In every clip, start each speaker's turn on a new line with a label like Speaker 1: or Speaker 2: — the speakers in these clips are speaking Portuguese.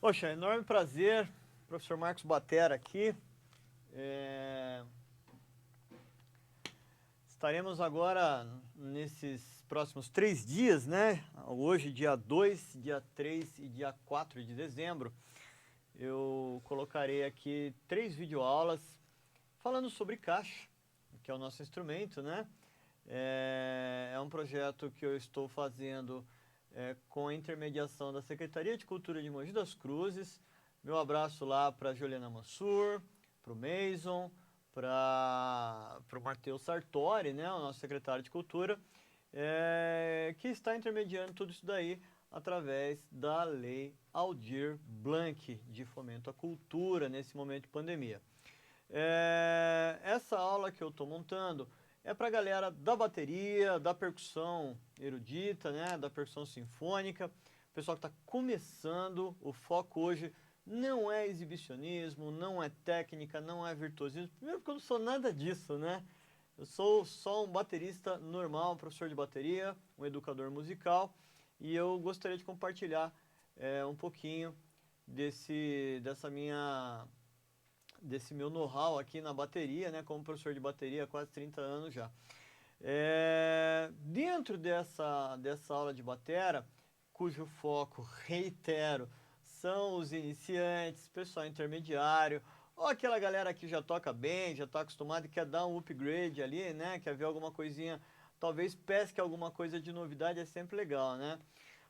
Speaker 1: Poxa, enorme prazer, professor Marcos Batera aqui. Estaremos agora nesses próximos 3 dias, né? Hoje, dia 2, dia 3 e dia 4 de dezembro, eu colocarei aqui 3 videoaulas falando sobre caixa, que é o nosso instrumento, né? É um projeto que eu estou fazendo com a intermediação da Secretaria de Cultura de Mogi das Cruzes. Meu abraço lá para Juliana Mansur, para o Mason, para o Matheus Sartori, né, o nosso secretário de Cultura, que está intermediando tudo isso daí através da Lei Aldir Blanc de fomento à cultura nesse momento de pandemia. Essa aula que eu estou montando é para a galera da bateria, da percussão erudita, né, da percussão sinfônica, pessoal que está começando. O foco hoje não é exibicionismo, não é técnica, não é virtuosismo. Primeiro porque eu não sou nada disso, né? Eu sou só um baterista normal, um professor de bateria, um educador musical, e eu gostaria de compartilhar um pouquinho desse meu know-how aqui na bateria, né, como professor de bateria há quase 30 anos já. Dentro dessa aula de batera, cujo foco, reitero, são os iniciantes, pessoal intermediário, ou aquela galera que já toca bem, já está acostumada e quer dar um upgrade ali, né, quer ver alguma coisinha, talvez pesque alguma coisa de novidade, é sempre legal, né.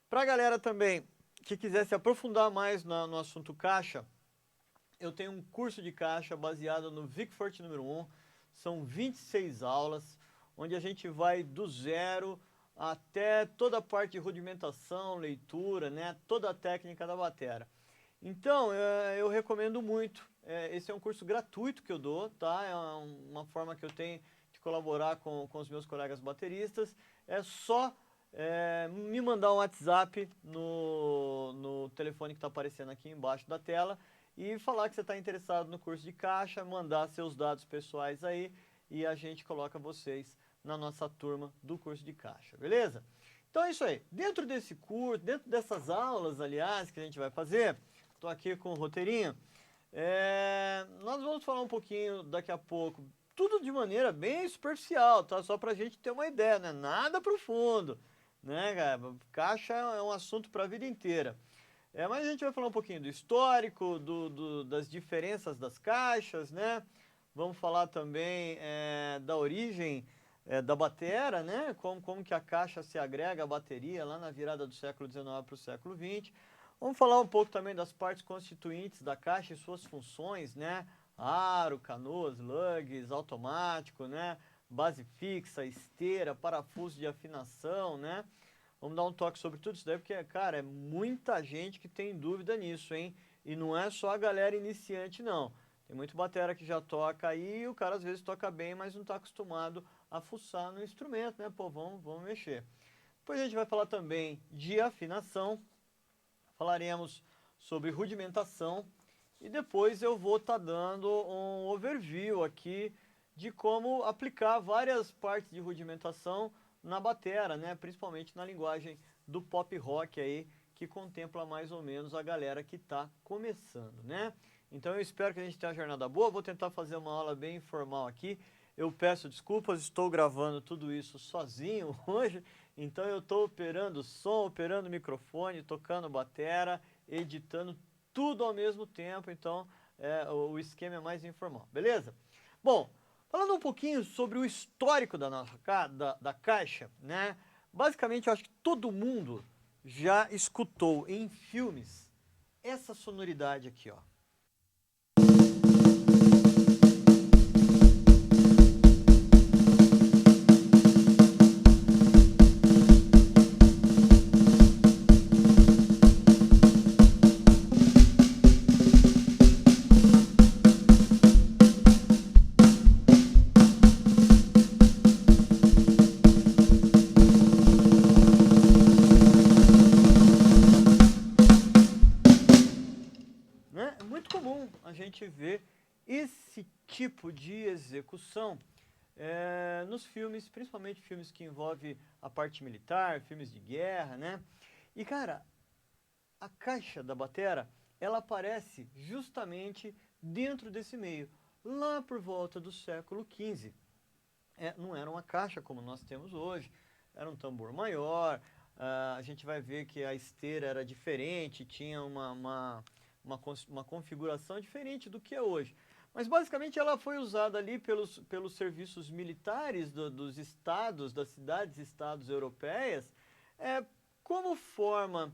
Speaker 1: Para a galera também que quiser se aprofundar mais no assunto caixa, eu tenho um curso de caixa baseado no VicForte número 1, são 26 aulas, onde a gente vai do zero até toda a parte de rudimentação, leitura, né, toda a técnica da batera. Então, eu recomendo muito. Esse é um curso gratuito que eu dou, tá? É uma forma que eu tenho de colaborar com os meus colegas bateristas. É só me mandar um WhatsApp no telefone que está aparecendo aqui embaixo da tela e falar que você está interessado no curso de caixa, mandar seus dados pessoais aí e a gente coloca vocês na nossa turma do curso de caixa, beleza? Então é isso aí. Dentro desse curso, dentro dessas aulas, aliás, que a gente vai fazer, estou aqui com o roteirinho, nós vamos falar um pouquinho daqui a pouco, tudo de maneira bem superficial, tá? Só para a gente ter uma ideia, né? Nada profundo, né, cara? Caixa é um assunto para a vida inteira. Mas a gente vai falar um pouquinho do histórico, das diferenças das caixas, né? Vamos falar também da origem da batera, né? Como que a caixa se agrega à bateria lá na virada do século XIX para o século XX. Vamos falar um pouco também das partes constituintes da caixa e suas funções, né? Aro, canoas, lugs, automático, né? Base fixa, esteira, parafuso de afinação, né? Vamos dar um toque sobre tudo isso daí, porque, cara, é muita gente que tem dúvida nisso, hein? E não é só a galera iniciante, não. Tem muito batera que já toca aí e o cara às vezes toca bem, mas não está acostumado a fuçar no instrumento, né? Pô, vamos mexer. Depois a gente vai falar também de afinação, falaremos sobre rudimentação e depois eu vou estar dando um overview aqui de como aplicar várias partes de rudimentação na batera, né? Principalmente na linguagem do pop rock aí, que contempla mais ou menos a galera que está começando, né? Então eu espero que a gente tenha uma jornada boa, vou tentar fazer uma aula bem informal aqui. Eu peço desculpas, estou gravando tudo isso sozinho hoje, então eu estou operando som, operando microfone, tocando batera, editando tudo ao mesmo tempo, então o esquema é mais informal, beleza? Bom, falando um pouquinho sobre o histórico da nossa da caixa, né? Basicamente, eu acho que todo mundo já escutou em filmes essa sonoridade aqui, ó. Né? É muito comum a gente ver esse tipo de execução nos filmes, principalmente filmes que envolvem a parte militar, filmes de guerra, né? E cara, a caixa da batera, ela aparece justamente dentro desse meio, lá por volta do século XV. Não era uma caixa como nós temos hoje, era um tambor maior, a gente vai ver que a esteira era diferente, tinha uma configuração diferente do que é hoje. Mas basicamente ela foi usada ali pelos serviços militares dos estados, das cidades-estados europeias, como forma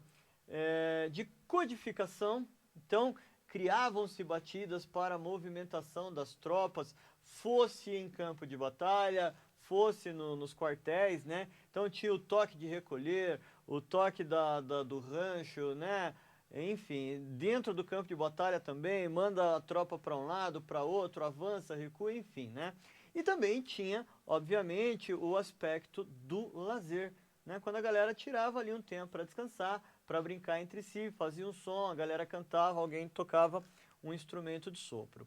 Speaker 1: de codificação. Então, criavam-se batidas para a movimentação das tropas, fosse em campo de batalha, fosse nos quartéis, né? Então tinha o toque de recolher, o toque do rancho, né? Enfim, dentro do campo de batalha também, manda a tropa para um lado, para outro, avança, recua, enfim, né? E também tinha, obviamente, o aspecto do lazer, né? Quando a galera tirava ali um tempo para descansar, para brincar entre si, fazia um som, a galera cantava, alguém tocava um instrumento de sopro.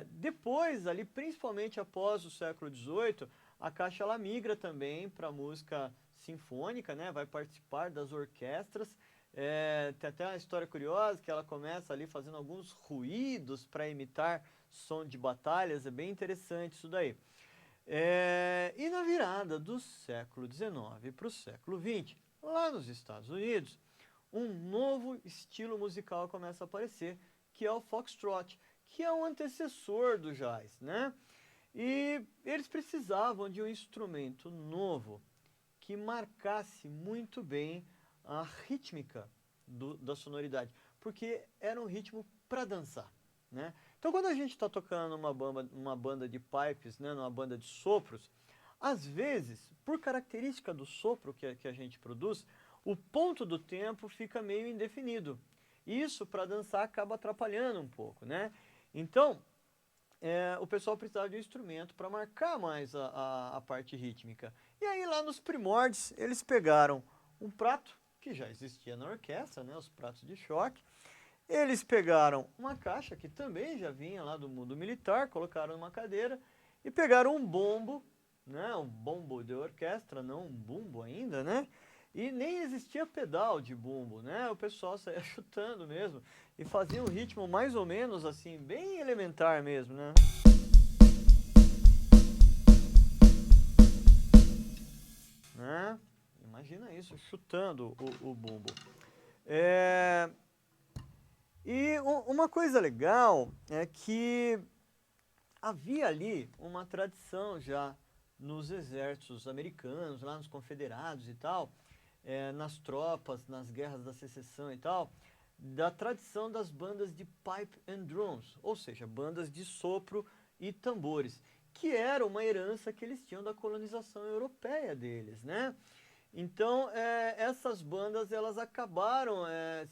Speaker 1: Depois, ali, principalmente após o século XVIII, a caixa ela migra também para a música sinfônica, né? Vai participar das orquestras. Tem até uma história curiosa que ela começa ali fazendo alguns ruídos para imitar som de batalhas, é bem interessante isso daí. E na virada do século XIX para o século XX, lá nos Estados Unidos, um novo estilo musical começa a aparecer, que é o foxtrot, que é um antecessor do jazz, né? E eles precisavam de um instrumento novo que marcasse muito bem a rítmica da sonoridade, porque era um ritmo para dançar, né? Então, quando a gente está tocando uma banda de pipes, né, numa banda de sopros, às vezes, por característica do sopro que a gente produz, o ponto do tempo fica meio indefinido. Isso, para dançar, acaba atrapalhando um pouco, né? Então, o pessoal precisava de um instrumento para marcar mais a parte rítmica. E aí, lá nos primórdios, eles pegaram um prato, que já existia na orquestra, né, os pratos de choque. Eles pegaram uma caixa, que também já vinha lá do mundo militar, colocaram numa cadeira, e pegaram um bombo, né, um bombo de orquestra, não um bumbo ainda, né? E nem existia pedal de bumbo, né? O pessoal saía chutando mesmo e fazia um ritmo mais ou menos assim, bem elementar mesmo, né? Imagina isso, chutando o bumbo. E uma coisa legal é que havia ali uma tradição já nos exércitos americanos, lá nos confederados e tal, nas tropas, nas guerras da secessão e tal, da tradição das bandas de pipe and drums, ou seja, bandas de sopro e tambores, que era uma herança que eles tinham da colonização europeia deles, né? Então, essas bandas elas acabaram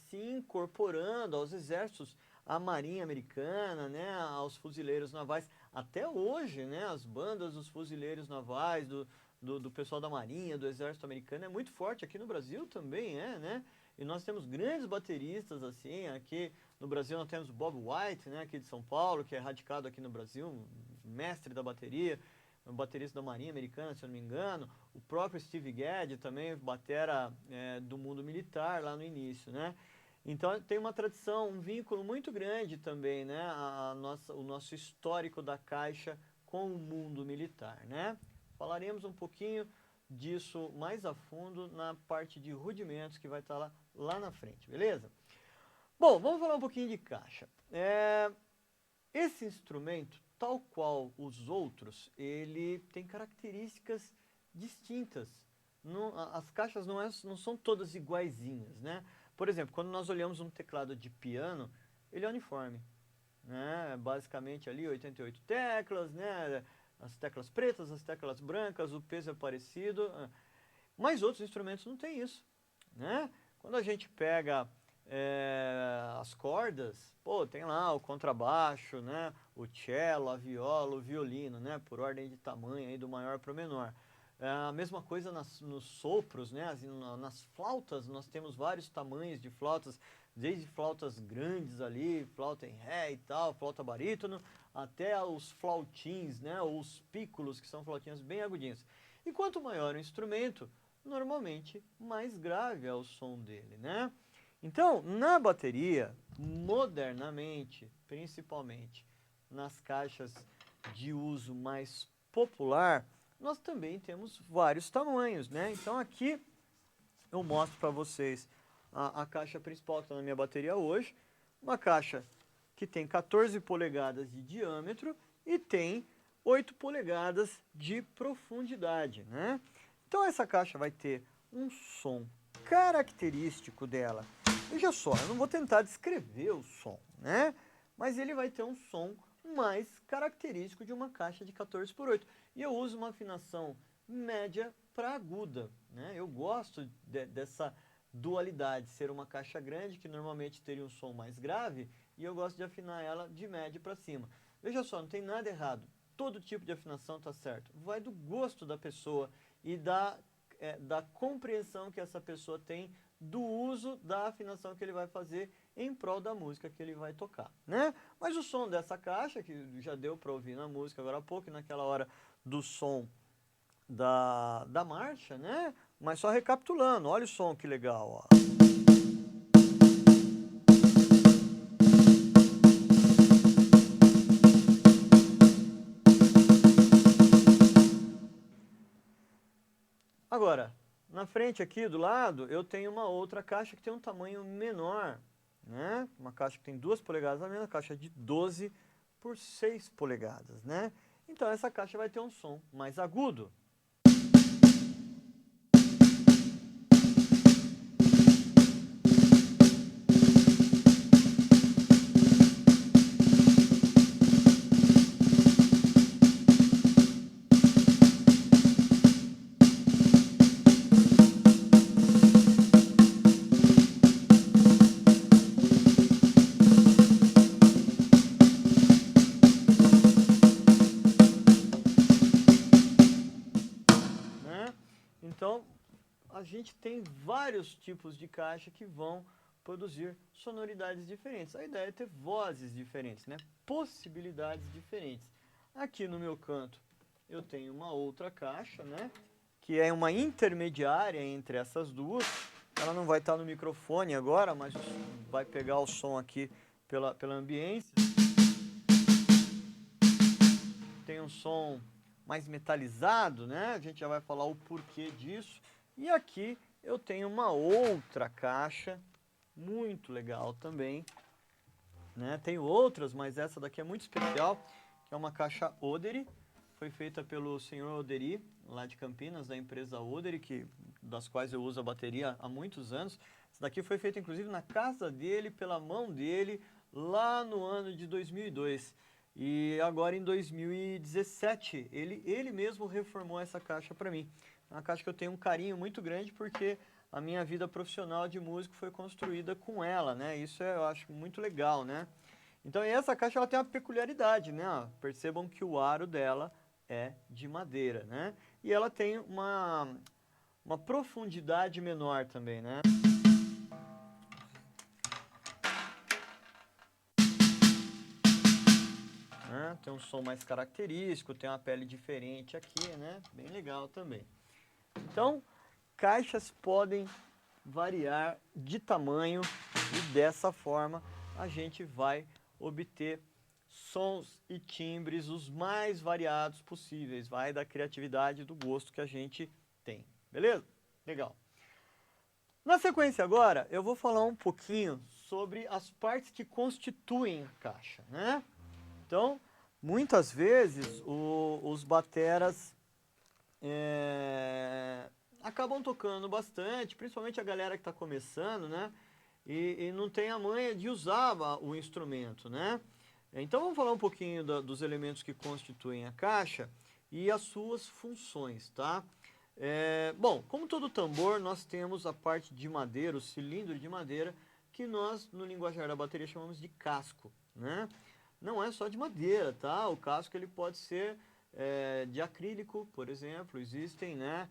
Speaker 1: se incorporando aos exércitos, à Marinha Americana, né, aos fuzileiros navais. Até hoje, né, as bandas dos fuzileiros navais, do pessoal da Marinha, do Exército Americano, é muito forte. Aqui no Brasil também né? E nós temos grandes bateristas, assim. Aqui no Brasil nós temos o Bob White, né, aqui de São Paulo, que é radicado aqui no Brasil, mestre da bateria. Um baterista da Marinha Americana, se eu não me engano, o próprio Steve Gadd também, batera do mundo militar lá no início, né? Então tem uma tradição, um vínculo muito grande também, né? O nosso histórico da caixa com o mundo militar, né? Falaremos um pouquinho disso mais a fundo na parte de rudimentos que vai estar lá na frente, beleza? Bom, vamos falar um pouquinho de caixa. Esse instrumento, tal qual os outros, ele tem características distintas. As caixas não são todas iguaizinhas, né? Por exemplo, quando nós olhamos um teclado de piano, ele é uniforme, né? Basicamente ali 88 teclas, né? As teclas pretas, as teclas brancas, o peso é parecido. Mas outros instrumentos não tem isso, né? Quando a gente pega as cordas, pô, tem lá o contrabaixo, né? O cello, a viola, o violino, né? Por ordem de tamanho aí do maior para o menor. A mesma coisa nos sopros, né? Nas flautas, nós temos vários tamanhos de flautas, desde flautas grandes ali, flauta em ré e tal, flauta barítono, até os flautins, né? Ou os pícolos, que são flautinhas bem agudinhas. E quanto maior o instrumento, normalmente mais grave é o som dele, né? Então, na bateria, modernamente, principalmente nas caixas de uso mais popular, nós também temos vários tamanhos, né? Então aqui eu mostro para vocês a caixa principal que está na minha bateria hoje, uma caixa que tem 14 polegadas de diâmetro e tem 8 polegadas de profundidade, né? Então essa caixa vai ter um som característico dela. Veja só, eu não vou tentar descrever o som, né? Mas ele vai ter um som mais característico de uma caixa de 14/8. E eu uso uma afinação média para aguda, né? Eu gosto dessa dualidade, ser uma caixa grande que normalmente teria um som mais grave e eu gosto de afinar ela de média para cima. Veja só, não tem nada errado. Todo tipo de afinação está certo. Vai do gosto da pessoa e da compreensão que essa pessoa tem do uso da afinação que ele vai fazer em prol da música que ele vai tocar, né? Mas o som dessa caixa, que já deu para ouvir na música agora há pouco, naquela hora do som da marcha, né? Mas só recapitulando, olha o som que legal, ó. Agora, na frente aqui do lado, eu tenho uma outra caixa que tem um tamanho menor, né? Uma caixa que tem 2 polegadas a menos, caixa de 12 por 6 polegadas, né? Então essa caixa vai ter um som mais agudo. Então, a gente tem vários tipos de caixa que vão produzir sonoridades diferentes. A ideia é ter vozes diferentes, né? Possibilidades diferentes. Aqui no meu canto, eu tenho uma outra caixa, né? Que é uma intermediária entre essas duas. Ela não vai estar no microfone agora, mas vai pegar o som aqui pela ambiência. Tem um som mais metalizado, né? A gente já vai falar o porquê disso. E aqui eu tenho uma outra caixa, muito legal também, né? Tenho outras, mas essa daqui é muito especial, que é uma caixa Oderi. Foi feita pelo senhor Oderi, lá de Campinas, da empresa Oderi, das quais eu uso a bateria há muitos anos. Essa daqui foi feita, inclusive, na casa dele, pela mão dele, lá no ano de 2002. E agora em 2017, ele mesmo reformou essa caixa para mim. É uma caixa que eu tenho um carinho muito grande porque a minha vida profissional de músico foi construída com ela, né? Isso eu acho muito legal, né? Então essa caixa ela tem uma peculiaridade, né? Percebam que o aro dela é de madeira, né? E ela tem uma profundidade menor também, né? Tem um som mais característico, tem uma pele diferente aqui, né? Bem legal também. Então, caixas podem variar de tamanho e dessa forma a gente vai obter sons e timbres os mais variados possíveis. Vai da criatividade e do gosto que a gente tem. Beleza? Legal. Na sequência agora, eu vou falar um pouquinho sobre as partes que constituem a caixa, né? Então, muitas vezes os bateras acabam tocando bastante, principalmente a galera que está começando, né? E não tem a manha de usar o instrumento, né? Então vamos falar um pouquinho dos elementos que constituem a caixa e as suas funções, tá? Bom, como todo tambor, nós temos a parte de madeira, o cilindro de madeira, que nós, no linguajar da bateria, chamamos de casco, né? Não é só de madeira, tá? O casco ele pode ser de acrílico, por exemplo. Existem, né?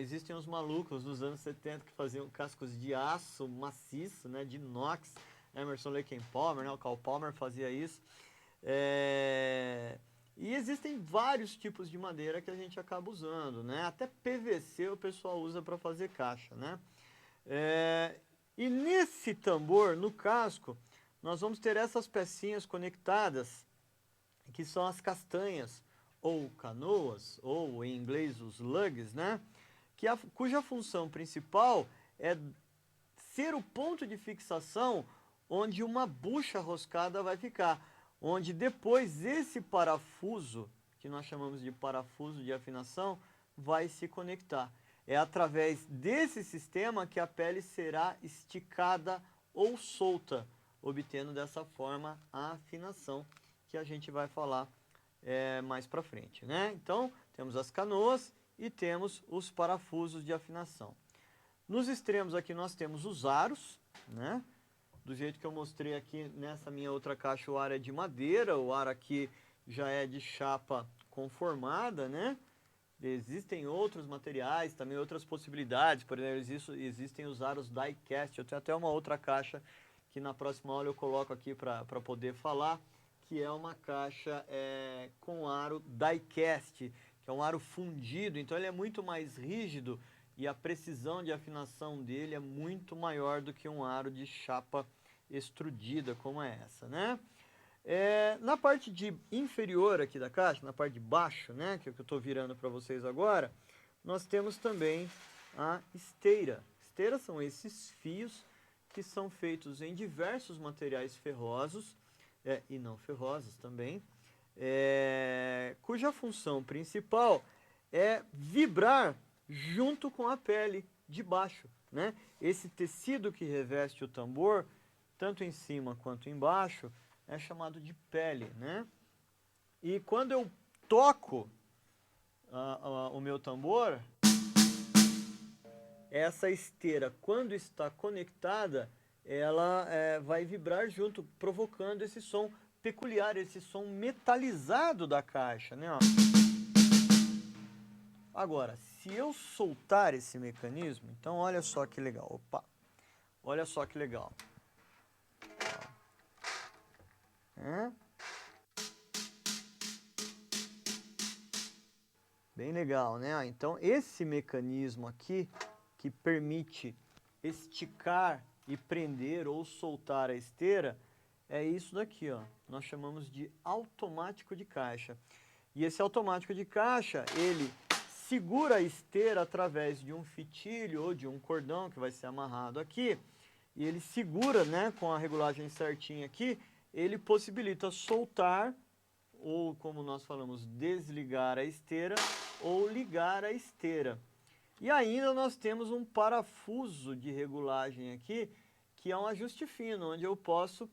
Speaker 1: Existem os malucos dos anos 70 que faziam cascos de aço maciço, né? De inox. Emerson Lake and Palmer, né? O Carl Palmer fazia isso. E existem vários tipos de madeira que a gente acaba usando, né? Até PVC o pessoal usa para fazer caixa, né? E nesse tambor, no casco, nós vamos ter essas pecinhas conectadas, que são as castanhas, ou canoas, ou em inglês os lugs, né? Cuja função principal é ser o ponto de fixação onde uma bucha roscada vai ficar, onde depois esse parafuso, que nós chamamos de parafuso de afinação, vai se conectar. É através desse sistema que a pele será esticada ou solta, obtendo dessa forma a afinação que a gente vai falar mais para frente, né? Então, temos as canoas e temos os parafusos de afinação. Nos extremos aqui nós temos os aros, né? Do jeito que eu mostrei aqui nessa minha outra caixa, o aro é de madeira, o aro aqui já é de chapa conformada, né? Existem outros materiais, também outras possibilidades, por exemplo, existem os aros die-cast. Eu tenho até uma outra caixa que na próxima aula eu coloco aqui para poder falar, que é uma caixa com aro die-cast, que é um aro fundido, então ele é muito mais rígido e a precisão de afinação dele é muito maior do que um aro de chapa extrudida como é essa, né? Na parte inferior aqui da caixa, na parte de baixo, né, que é o que eu estou virando para vocês agora, nós temos também a esteira. Esteiras são esses fios que são feitos em diversos materiais ferrosos e não ferrosos também, cuja função principal é vibrar junto com a pele de baixo, né? Esse tecido que reveste o tambor, tanto em cima quanto embaixo, é chamado de pele, né? E quando eu toco o meu tambor, essa esteira, quando está conectada, ela vai vibrar junto, provocando esse som peculiar, esse som metalizado da caixa, né? Ó. Agora, se eu soltar esse mecanismo, então olha só que legal. Opa! Olha só que legal. Bem legal, né? Então, esse mecanismo aqui, que permite esticar e prender ou soltar a esteira, é isso daqui, ó. Nós chamamos de automático de caixa. E esse automático de caixa, ele segura a esteira através de um fitilho ou de um cordão que vai ser amarrado aqui. E ele segura, né, com a regulagem certinha aqui, ele possibilita soltar, ou como nós falamos, desligar a esteira ou ligar a esteira. E ainda nós temos um parafuso de regulagem aqui, que é um ajuste fino, onde eu posso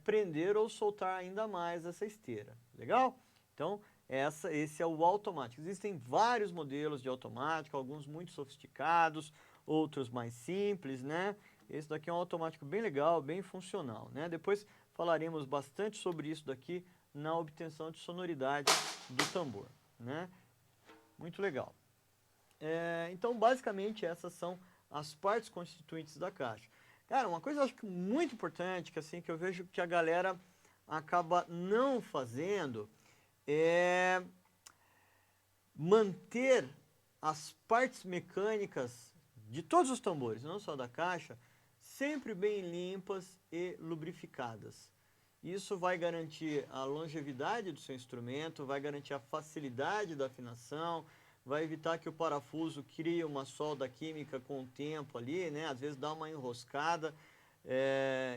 Speaker 1: prender ou soltar ainda mais essa esteira. Legal? Então, esse é o automático. Existem vários modelos de automático, alguns muito sofisticados, outros mais simples, né? Esse daqui é um automático bem legal, bem funcional, né? Depois falaremos bastante sobre isso daqui na obtenção de sonoridade do tambor, né? Muito legal. Então, basicamente, essas são as partes constituintes da caixa. Cara, uma coisa eu acho que muito importante, que assim, que eu vejo que a galera acaba não fazendo, é manter as partes mecânicas de todos os tambores, não só da caixa, sempre bem limpas e lubrificadas. Isso vai garantir a longevidade do seu instrumento, vai garantir a facilidade da afinação, vai evitar que o parafuso crie uma solda química com o tempo ali, né? Às vezes dá uma enroscada.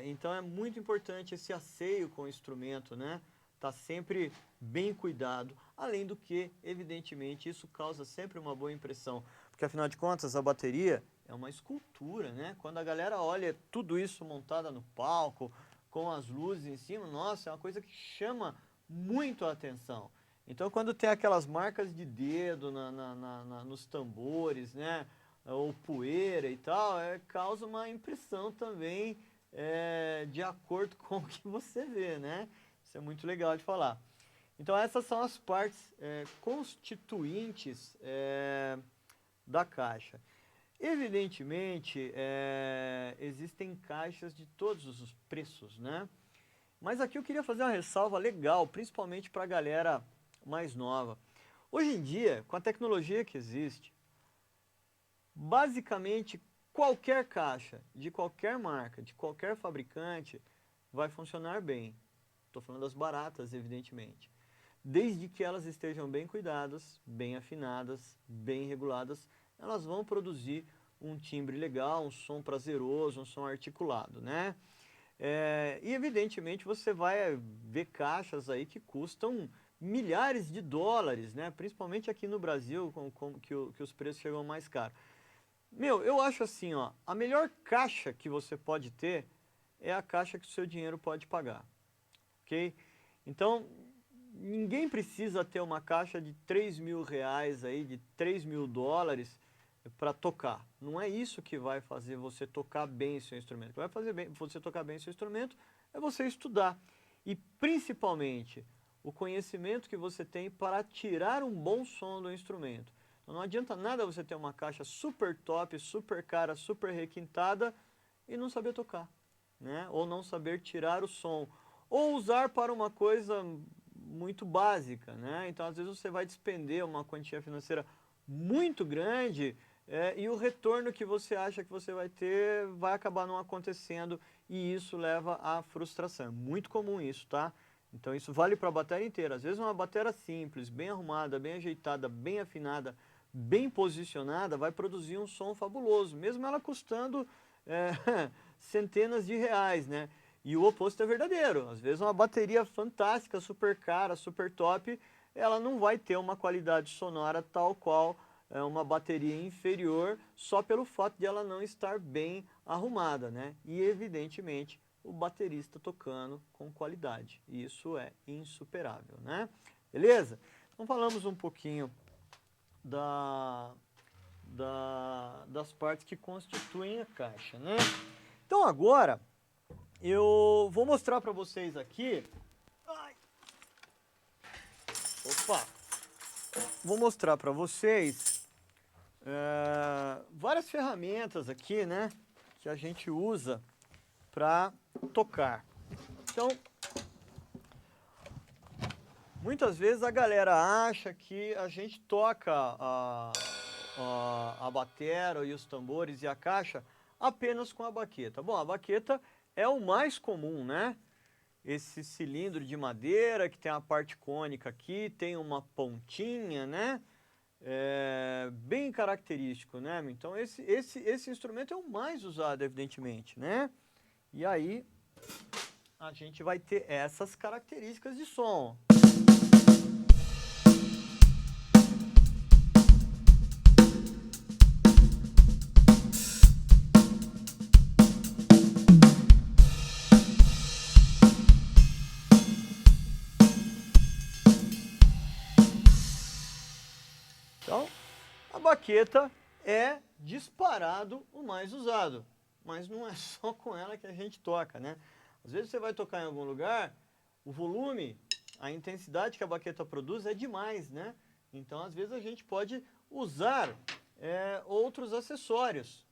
Speaker 1: Então é muito importante esse asseio com o instrumento, né? Tá sempre bem cuidado. Além do que, evidentemente, isso causa sempre uma boa impressão. Porque afinal de contas, a bateria é uma escultura, né? Quando a galera olha tudo isso montada no palco, com as luzes em cima, nossa, é uma coisa que chama muito a atenção. Então, quando tem aquelas marcas de dedo nos tambores, né, ou poeira e tal, causa uma impressão também de acordo com o que você vê, né? Isso é muito legal de falar. Então, essas são as partes constituintes da caixa. Evidentemente, existem caixas de todos os preços, né? Mas aqui eu queria fazer uma ressalva legal, principalmente para a galera mais nova. Hoje em dia, com a tecnologia que existe, basicamente qualquer caixa, de qualquer marca, de qualquer fabricante, vai funcionar bem. Estou falando das baratas, evidentemente. Desde que elas estejam bem cuidadas, bem afinadas, bem reguladas, elas vão produzir um timbre legal, um som prazeroso, um som articulado, né? E evidentemente você vai ver caixas aí que custam milhares de dólares, né? Principalmente aqui no Brasil, que os preços chegam mais caros. Meu, eu acho assim, ó, a melhor caixa que você pode ter é a caixa que o seu dinheiro pode pagar, ok? Então, ninguém precisa ter uma caixa de 3 mil reais aí, de 3 mil dólares para tocar. Não é isso que vai fazer você tocar bem seu instrumento. O que vai fazer você tocar bem seu instrumento é você estudar. E principalmente, o conhecimento que você tem para tirar um bom som do instrumento. Então, não adianta nada você ter uma caixa super top, super cara, super requintada e não saber tocar, né? Ou não saber tirar o som. Ou usar para uma coisa muito básica, né? Então, às vezes você vai despender uma quantia financeira muito grande e o retorno que você acha que você vai ter vai acabar não acontecendo e isso leva à frustração. É muito comum isso, tá? Então, isso vale para a bateria inteira. Às vezes uma bateria simples, bem arrumada, bem ajeitada, bem afinada, bem posicionada, vai produzir um som fabuloso, mesmo ela custando centenas de reais, né? E o oposto é verdadeiro. Às vezes uma bateria fantástica, super cara, super top, ela não vai ter uma qualidade sonora tal qual uma bateria inferior, só pelo fato de ela não estar bem arrumada, né? E evidentemente o baterista tocando com qualidade. E isso é insuperável, né? Beleza? Então falamos um pouquinho das partes que constituem a caixa, né? Então agora eu vou mostrar para vocês aqui. Opa! Vou mostrar para vocês várias ferramentas aqui, né? Que a gente usa para tocar. Então, muitas vezes a galera acha que a gente toca a batera e os tambores e a caixa apenas com a baqueta. Bom, a baqueta é o mais comum, né? Esse cilindro de madeira que tem a parte cônica aqui, tem uma pontinha, né? Bem característico, né? Então esse instrumento é o mais usado, evidentemente, né? E aí a gente vai ter essas características de som. Então, a baqueta é disparado o mais usado, mas não é só com ela que a gente toca, né? Às vezes você vai tocar em algum lugar, o volume, a intensidade que a baqueta produz é demais, né? Então, às vezes a gente pode usar outros acessórios.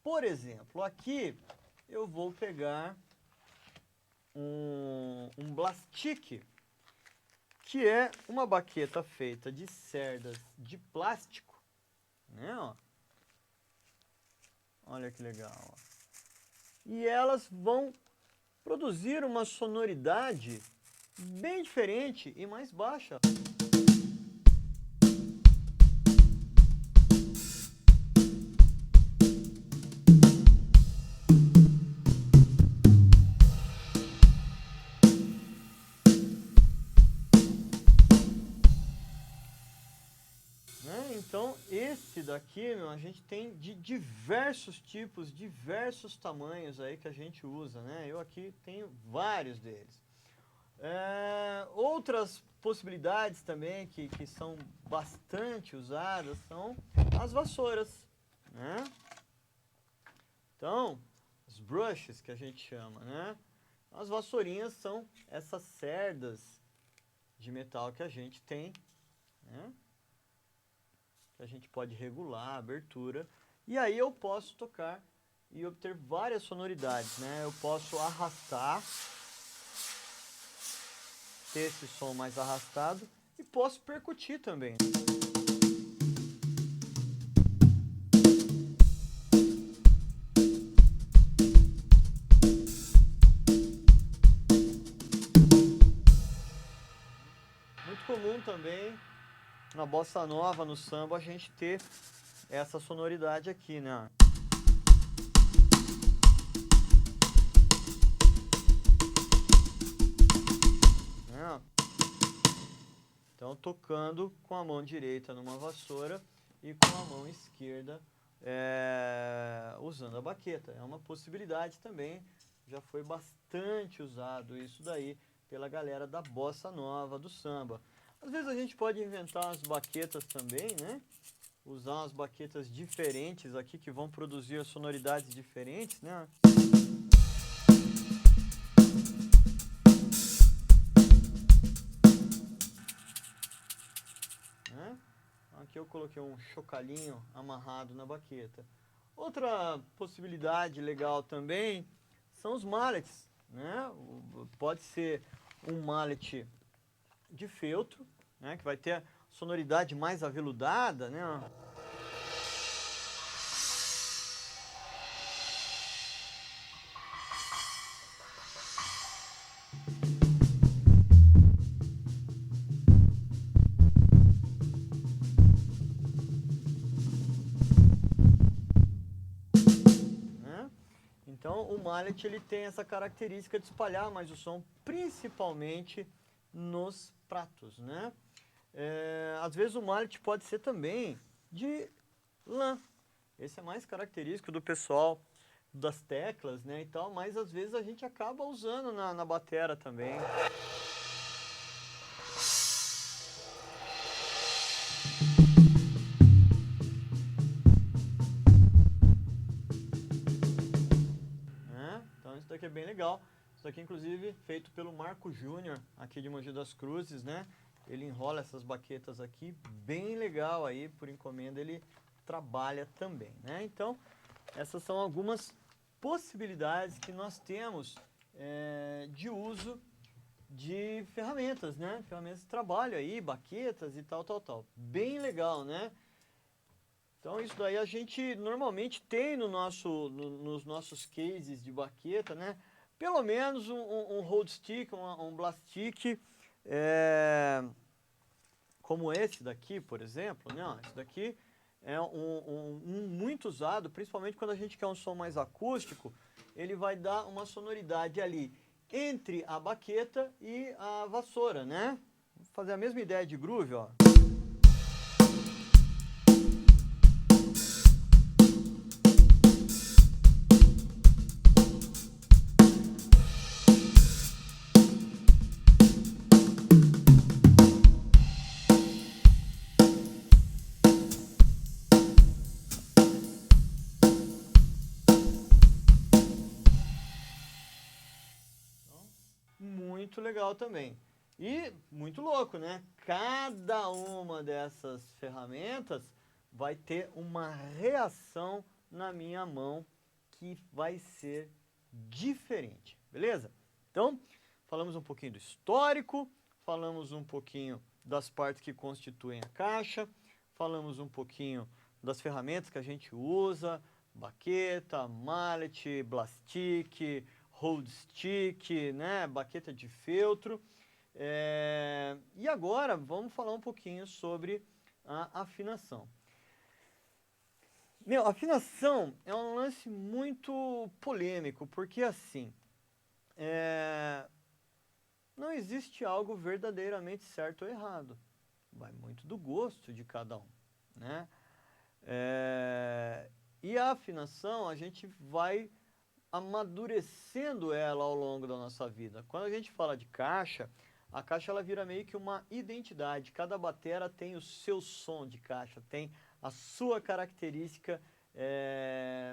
Speaker 1: Por exemplo, aqui eu vou pegar um Blastic, que é uma baqueta feita de cerdas de plástico, né? Ó. Olha que legal. Ó. E elas vão produzir uma sonoridade bem diferente e mais baixa. Então, esse daqui, meu, a gente tem de diversos tipos, diversos tamanhos aí que a gente usa, né? Eu aqui tenho vários deles. Outras possibilidades também que são bastante usadas são as vassouras, né? Então, os brushes que a gente chama, né? As vassourinhas são essas cerdas de metal que a gente tem, né? Que a gente pode regular a abertura, e aí eu posso tocar e obter várias sonoridades, né? Eu posso arrastar, ter esse som mais arrastado, e posso percutir também. na bossa nova, no samba, a gente ter essa sonoridade aqui, né? Então, tocando com a mão direita numa vassoura e com a mão esquerda usando a baqueta. É uma possibilidade também, já foi bastante usado isso daí pela galera da bossa nova, do samba. Às vezes a gente pode inventar as baquetas também, né? Usar umas baquetas diferentes aqui que vão produzir sonoridades diferentes, né? Aqui eu coloquei um chocalhinho amarrado na baqueta. Outra possibilidade legal também são os mallets, né? Pode ser um mallet de feltro, né? Que vai ter a sonoridade mais aveludada, né? Então, o mallet ele tem essa característica de espalhar mais o som, principalmente nos pratos, né? Às vezes o mallet pode ser também de lã. Esse é mais característico do pessoal das teclas, né, e tal, mas às vezes a gente acaba usando na batera também. Então isso daqui é bem legal. Isso daqui, inclusive, feito pelo Marco Júnior, aqui de Mogi das Cruzes, né? Ele enrola essas baquetas aqui, bem legal aí, por encomenda ele trabalha também, né? Então, essas são algumas possibilidades que nós temos de uso de ferramentas, né? Ferramentas de trabalho aí, baquetas e tal. Bem legal, né? Então isso daí a gente normalmente tem nos nossos cases de baqueta, né? Pelo menos um hold stick, um blast stick, como esse daqui, por exemplo, né? Esse daqui é um muito usado, principalmente quando a gente quer um som mais acústico, ele vai dar uma sonoridade ali entre a baqueta e a vassoura, né? Vou fazer a mesma ideia de groove, ó. Muito legal também. E muito louco, né? Cada uma dessas ferramentas vai ter uma reação na minha mão que vai ser diferente, beleza? Então, falamos um pouquinho do histórico, falamos um pouquinho das partes que constituem a caixa, falamos um pouquinho das ferramentas que a gente usa, baqueta, mallet, blastic, hold stick, né, baqueta de feltro. E agora vamos falar um pouquinho sobre a afinação. Meu, afinação é um lance muito polêmico, porque assim, não existe algo verdadeiramente certo ou errado. Vai muito do gosto de cada um, né? E a afinação, a gente vai amadurecendo ela ao longo da nossa vida. Quando a gente fala de caixa, a caixa ela vira meio que uma identidade. Cada batera tem o seu som de caixa, tem a sua característica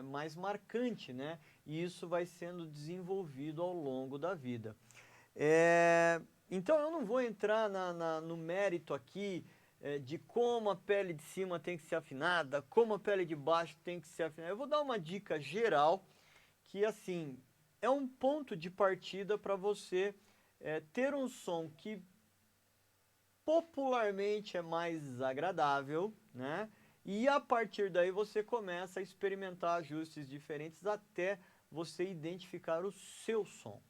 Speaker 1: mais marcante, né? E isso vai sendo desenvolvido ao longo da vida. Então eu não vou entrar no mérito aqui de como a pele de cima tem que ser afinada, como a pele de baixo tem que ser afinada. Eu vou dar uma dica geral que, assim, é um ponto de partida para você ter um som que popularmente é mais agradável, né? E a partir daí você começa a experimentar ajustes diferentes até você identificar o seu som,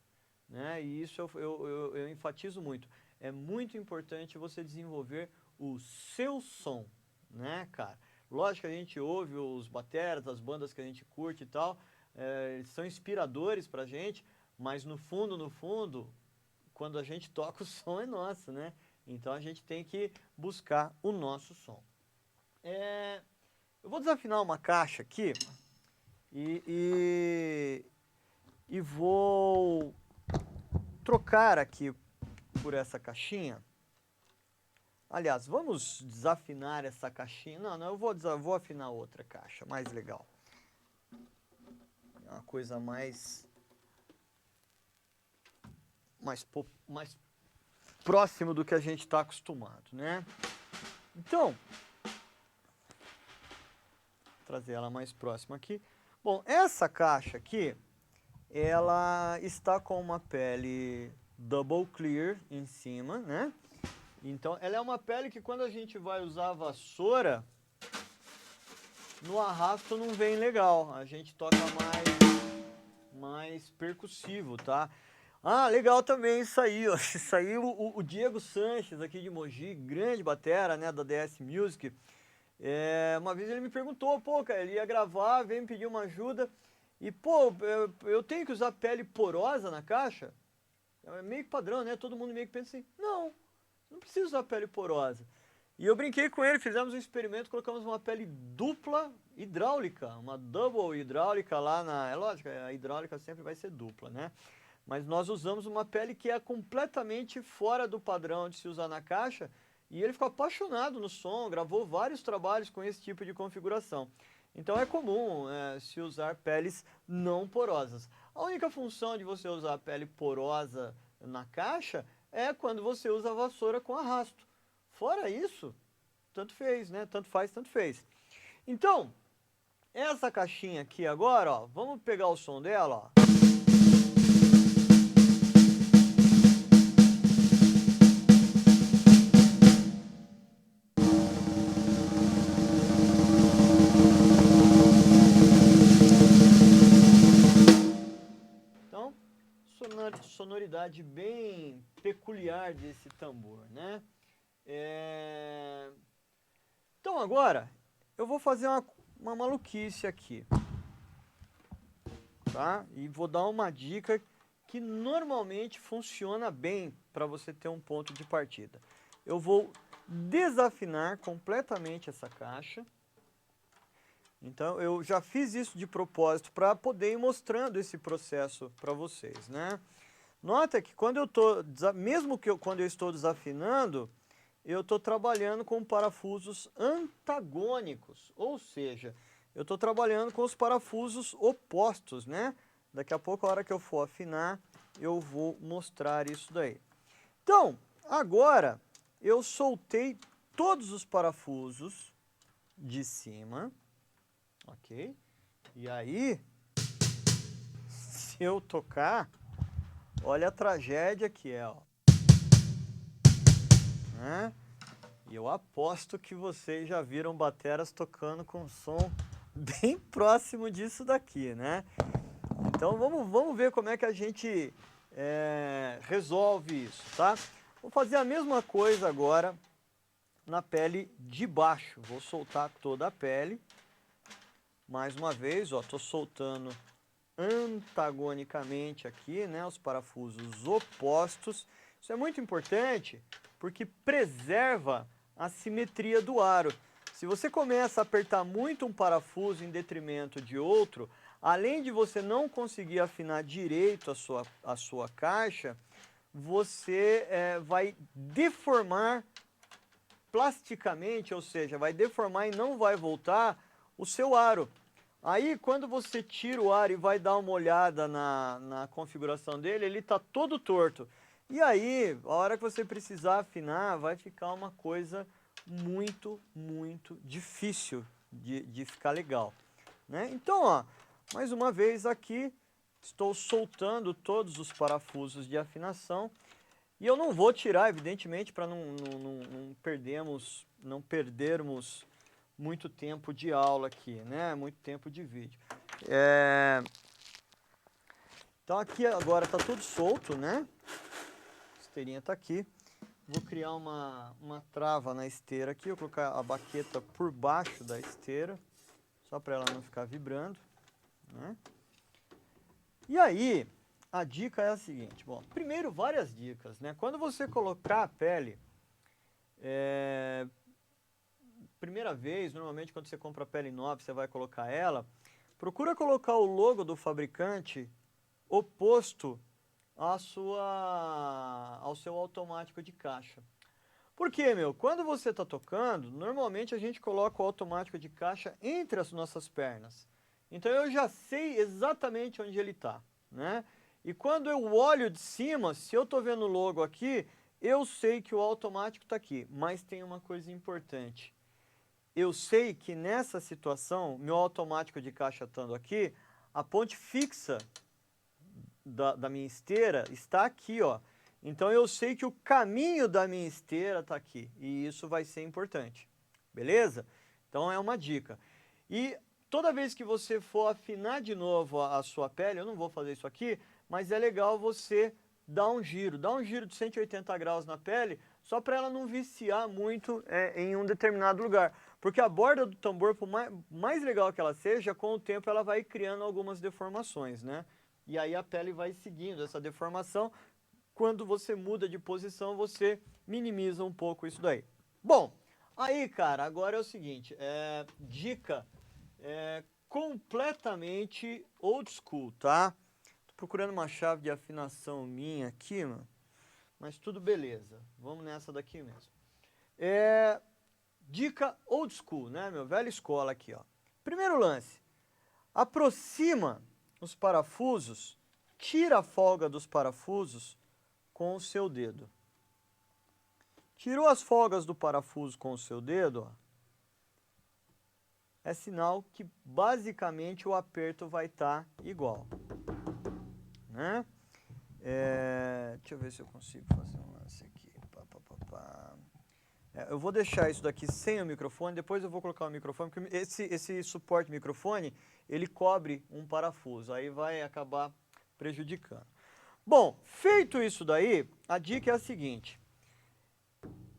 Speaker 1: né? E isso eu enfatizo muito. É muito importante você desenvolver o seu som, né, cara? Lógico que a gente ouve os bateras, as bandas que a gente curte e tal, eles são inspiradores pra gente, mas no fundo, quando a gente toca, o som é nosso, né? Então a gente tem que buscar o nosso som. Eu vou desafinar uma caixa aqui e vou trocar aqui por essa caixinha. Aliás, vamos desafinar essa caixinha. Não, eu vou afinar outra caixa, mais legal. É uma coisa mais próximo do que a gente está acostumado, né? Então, vou trazer ela mais próxima aqui. Bom, essa caixa aqui, ela está com uma pele double clear em cima, né? Então, ela é uma pele que quando a gente vai usar a vassoura, no arrasto não vem legal. A gente toca mais percussivo, tá? Ah, legal também isso aí, ó. Isso aí o Diego Sanches aqui de Mogi, grande batera, né, da DS Music. Uma vez ele me perguntou, pô, cara, ele ia gravar, veio me pedir uma ajuda. E, pô, eu tenho que usar pele porosa na caixa? É meio que padrão, né? Todo mundo meio que pensa assim, não precisa usar pele porosa. E eu brinquei com ele, fizemos um experimento, colocamos uma pele dupla hidráulica, uma double hidráulica lá na... É lógico, a hidráulica sempre vai ser dupla, né? Mas nós usamos uma pele que é completamente fora do padrão de se usar na caixa, e ele ficou apaixonado no som, gravou vários trabalhos com esse tipo de configuração. Então é comum se usar peles não porosas. A única função de você usar a pele porosa na caixa é quando você usa a vassoura com arrasto. Fora isso, tanto fez, né? Tanto faz, tanto fez. Então, essa caixinha aqui agora, ó, vamos pegar o som dela, ó. Então, sonoridade bem peculiar desse tambor, né? Então agora, eu vou fazer uma maluquice aqui, tá? E vou dar uma dica que normalmente funciona bem para você ter um ponto de partida. Eu vou desafinar completamente essa caixa. Então eu já fiz isso de propósito para poder ir mostrando esse processo para vocês, né? Nota que quando quando eu estou desafinando, eu estou trabalhando com parafusos antagônicos, ou seja, eu estou trabalhando com os parafusos opostos, né? Daqui a pouco, a hora que eu for afinar, eu vou mostrar isso daí. Então, agora eu soltei todos os parafusos de cima, ok? E aí, se eu tocar, olha a tragédia que é, ó. Né? E eu aposto que vocês já viram bateras tocando com som bem próximo disso daqui, né? Então vamos ver como é que a gente resolve isso, tá? Vou fazer a mesma coisa agora na pele de baixo. Vou soltar toda a pele. Mais uma vez, ó, tô soltando antagonicamente aqui, né, os parafusos opostos. Isso é muito importante porque preserva a simetria do aro. Se você começa a apertar muito um parafuso em detrimento de outro, além de você não conseguir afinar direito a sua caixa, você vai deformar plasticamente, ou seja, vai deformar e não vai voltar o seu aro. Aí, quando você tira o aro e vai dar uma olhada na configuração dele, ele está todo torto. E aí, a hora que você precisar afinar, vai ficar uma coisa muito, muito difícil de ficar legal, né? Então, ó, mais uma vez aqui, estou soltando todos os parafusos de afinação. E eu não vou tirar, evidentemente, para não perdermos muito tempo de aula aqui, né? Muito tempo de vídeo. Então aqui agora está tudo solto, né? A esteirinha está aqui. vou criar uma trava na esteira aqui, vou colocar a baqueta por baixo da esteira, só para ela não ficar vibrando, né? E aí, a dica é a seguinte, bom, primeiro várias dicas, né? Quando você colocar a pele, primeira vez, normalmente quando você compra a pele nova, você vai colocar ela, procura colocar o logo do fabricante oposto ao seu automático de caixa. Por quê, meu? Quando você está tocando, normalmente a gente coloca o automático de caixa entre as nossas pernas. Então eu já sei exatamente onde ele está, né? E quando eu olho de cima, se eu estou vendo o logo aqui, eu sei que o automático está aqui. Mas tem uma coisa importante. Eu sei que nessa situação, meu automático de caixa estando aqui, a ponte fixa da minha esteira está aqui, ó. Então eu sei que o caminho da minha esteira está aqui e isso vai ser importante, beleza? Então é uma dica. E toda vez que você for afinar de novo a sua pele, eu não vou fazer isso aqui, mas é legal você dar um giro de 180 graus na pele, só para ela não viciar muito em um determinado lugar. Porque a borda do tambor, por mais legal que ela seja, com o tempo ela vai criando algumas deformações, né? E aí a pele vai seguindo essa deformação. Quando você muda de posição, você minimiza um pouco isso daí. Bom, aí, cara, agora é o seguinte, dica completamente old school, tá? Tô procurando uma chave de afinação minha aqui, mano, mas tudo beleza. Vamos nessa daqui mesmo. Dica old school, né, meu? Velha escola aqui, ó. Primeiro lance, aproxima os parafusos, tira a folga dos parafusos com o seu dedo. Tirou as folgas do parafuso com o seu dedo, ó, é sinal que basicamente o aperto vai estar igual, né? Deixa eu ver se eu consigo fazer um lance aqui. Eu vou deixar isso daqui sem o microfone, depois eu vou colocar o microfone, porque esse suporte microfone, ele cobre um parafuso, aí vai acabar prejudicando. Bom, feito isso daí, a dica é a seguinte,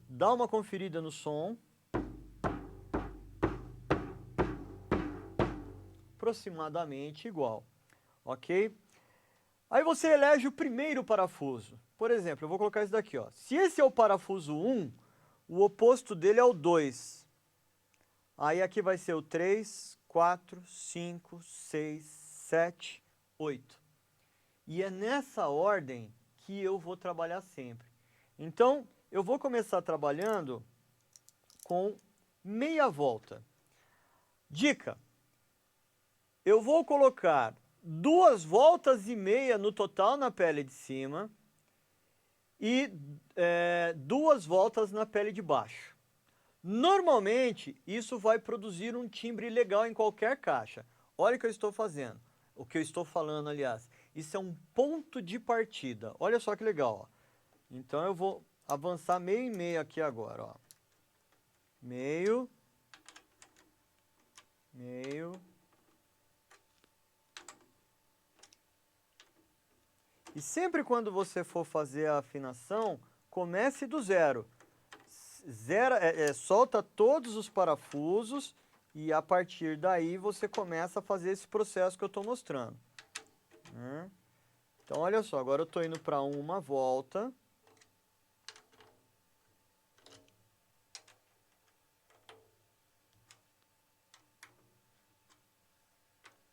Speaker 1: dá uma conferida no som, aproximadamente igual, ok? Aí você elege o primeiro parafuso, por exemplo, eu vou colocar esse daqui, ó. Se esse é o parafuso 1, o oposto dele é o 2. Aí aqui vai ser o 3, 4, 5, 6, 7, 8. E é nessa ordem que eu vou trabalhar sempre. Então, eu vou começar trabalhando com meia volta. Dica: eu vou colocar 2 voltas e meia no total na pele de cima e 2 voltas na pele de baixo. Normalmente, isso vai produzir um timbre legal em qualquer caixa. Olha o que eu estou fazendo, o que eu estou falando, aliás. Isso é um ponto de partida. Olha só que legal, ó. Então eu vou avançar meio e meio aqui agora, ó. Meio. Meio. E sempre quando você for fazer a afinação, comece do zero. Solta todos os parafusos e a partir daí você começa a fazer esse processo que eu estou mostrando. Então olha só, agora eu estou indo para uma volta.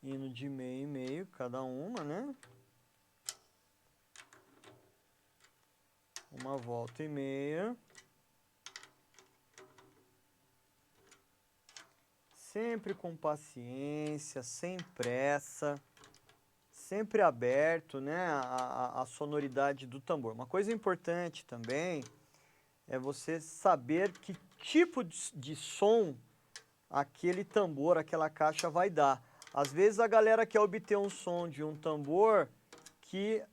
Speaker 1: Indo de meio e meio, cada uma, né? Uma volta e meia. Sempre com paciência, sem pressa, sempre aberto, né, a sonoridade do tambor. Uma coisa importante também é você saber que tipo de som aquele tambor, aquela caixa vai dar. Às vezes a galera quer obter um som de um tambor que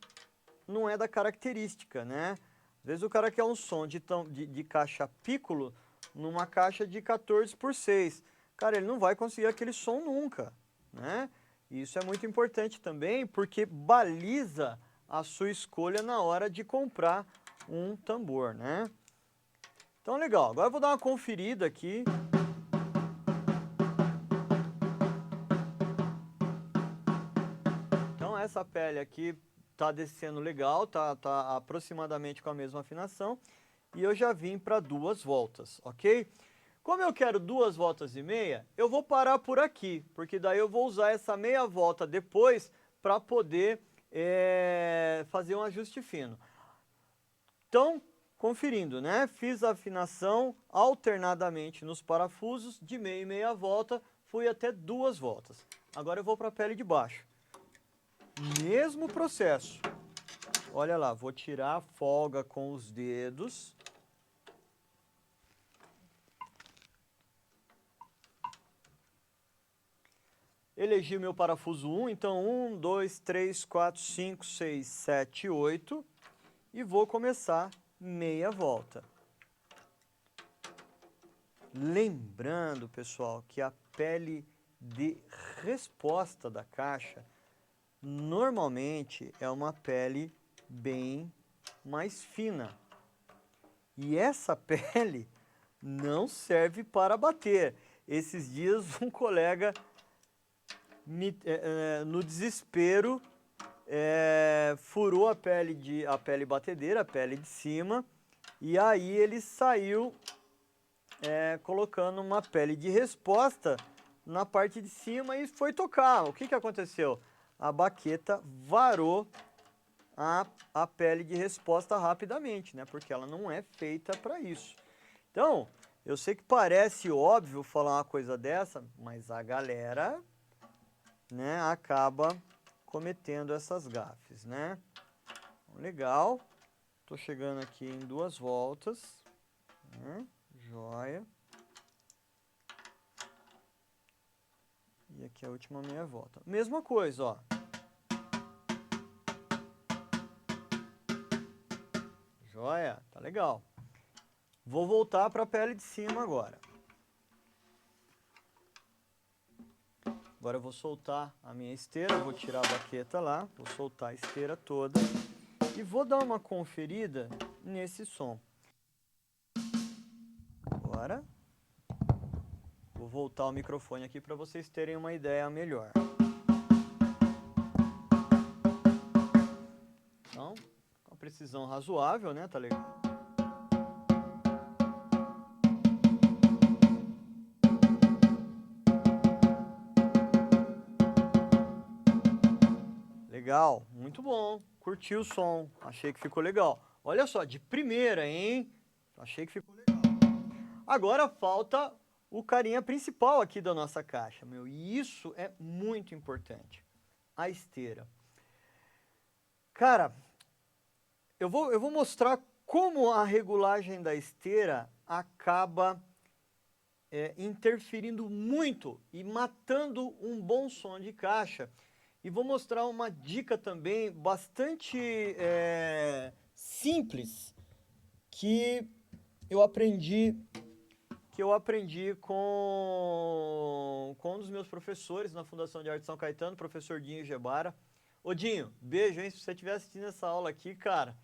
Speaker 1: não é da característica, né? Às vezes o cara quer um som de caixa piccolo numa caixa de 14/6. Cara, ele não vai conseguir aquele som nunca, né? E isso é muito importante também, porque baliza a sua escolha na hora de comprar um tambor, né? Então, legal. Agora eu vou dar uma conferida aqui. Então, essa pele aqui tá descendo legal, tá aproximadamente com a mesma afinação. E eu já vim para 2 voltas, ok? Como eu quero 2 voltas e meia, eu vou parar por aqui, porque daí eu vou usar essa meia volta depois para poder fazer um ajuste fino. Então, conferindo, né? Fiz a afinação alternadamente nos parafusos, de meia e meia volta, fui até 2 voltas. Agora eu vou para a pele de baixo. Mesmo processo. Olha lá, vou tirar a folga com os dedos. Elegi meu parafuso 1, então 1, 2, 3, 4, 5, 6, 7, 8 e vou começar meia volta. Lembrando, pessoal, que a pele de resposta da caixa normalmente é uma pele bem mais fina. E essa pele não serve para bater. Esses dias um colega no desespero furou a pele batedeira, a pele de cima, e aí ele saiu colocando uma pele de resposta na parte de cima e foi tocar. O que que aconteceu? A baqueta varou a pele de resposta rapidamente, né? Porque ela não é feita para isso. Então, eu sei que parece óbvio falar uma coisa dessa, mas a galera, né, acaba cometendo essas gafes, né? Legal. Tô chegando aqui em 2 voltas, né? Joia. E aqui a última meia volta. Mesma coisa, ó. Joia, tá legal. Vou voltar para a pele de cima agora. Agora eu vou soltar a minha esteira, vou tirar a baqueta lá, vou soltar a esteira toda e vou dar uma conferida nesse som. Agora, vou voltar o microfone aqui para vocês terem uma ideia melhor. Então, com precisão razoável, né? Tá legal? Legal, muito bom. Curti o som, achei que ficou legal. Olha só, de primeira, hein? Achei que ficou legal. Agora falta o carinha principal aqui da nossa caixa, meu. E isso é muito importante. A esteira. Cara, eu vou mostrar como a regulagem da esteira acaba interferindo muito e matando um bom som de caixa. E vou mostrar uma dica também bastante simples que eu aprendi com um dos meus professores na Fundação de Arte São Caetano, professor Dinho Gebara. Ô Dinho, beijo, hein? Se você estiver assistindo essa aula aqui, cara,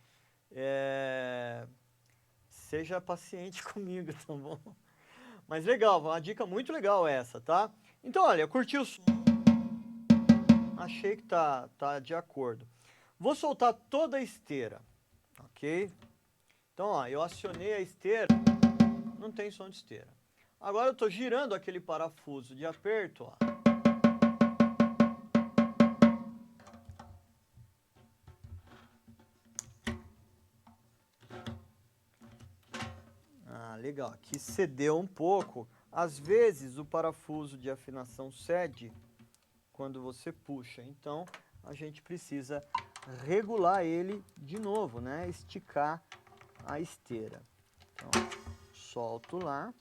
Speaker 1: seja paciente comigo, tá bom? Mas legal, uma dica muito legal essa, tá? Então, olha, curtiu o som? Achei que tá de acordo. Vou soltar toda a esteira, ok? Então, ó, eu acionei a esteira, não tem som de esteira. Agora eu estou girando aquele parafuso de aperto, ó. Ah, legal. Aqui cedeu um pouco. Às vezes o parafuso de afinação cede quando você puxa. Então, a gente precisa regular ele de novo, né? Esticar a esteira. Então, solto lá.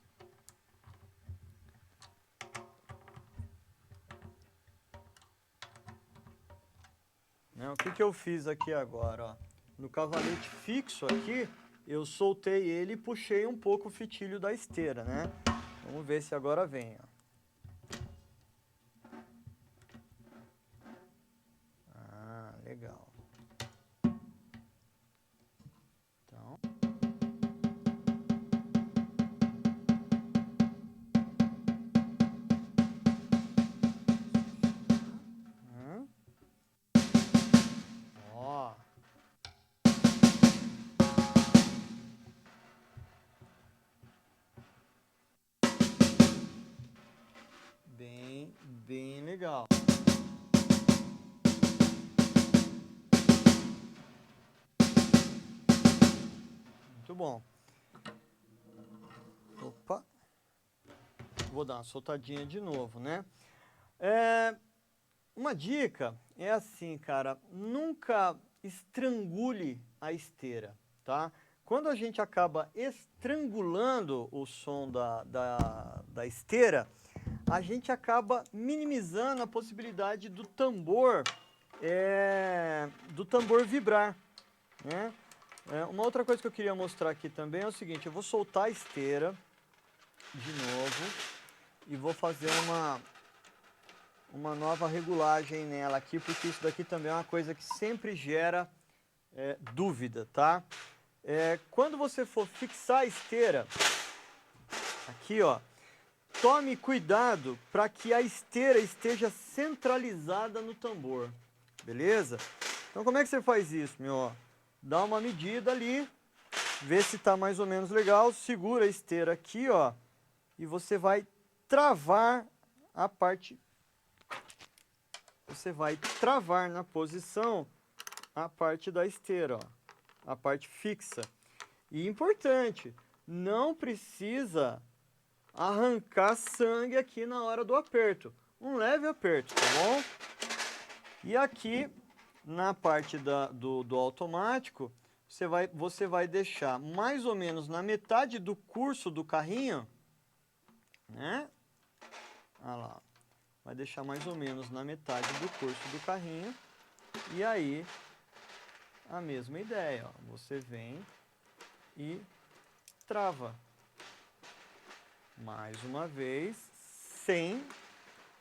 Speaker 1: O que eu fiz aqui agora, ó? No cavalete fixo aqui, eu soltei ele e puxei um pouco o fitilho da esteira, né? Vamos ver se agora vem, ó. Ah, legal. Então. muito bom. Opa. Vou dar uma soltadinha de novo, né? Uma dica é assim, cara, nunca estrangule a esteira, tá? Quando a gente acaba estrangulando o som da esteira, a gente acaba minimizando a possibilidade do tambor vibrar, né? Uma outra coisa que eu queria mostrar aqui também é o seguinte, eu vou soltar a esteira de novo e vou fazer uma nova regulagem nela aqui, porque isso daqui também é uma coisa que sempre gera dúvida, tá? Quando você for fixar a esteira, aqui ó, tome cuidado para que a esteira esteja centralizada no tambor, beleza? Então como é que você faz isso, meu? Ó, dá uma medida ali, vê se tá mais ou menos legal, segura a esteira aqui, ó, e você vai travar a parte, você vai travar na posição a parte da esteira, ó, a parte fixa. E importante, não precisa arrancar sangue aqui na hora do aperto. Um leve aperto, tá bom? E aqui, na parte do automático, você vai deixar mais ou menos na metade do curso do carrinho, né? Olha lá. Vai deixar mais ou menos na metade do curso do carrinho. E aí, a mesma ideia, ó. Você vem e trava. Mais uma vez, sem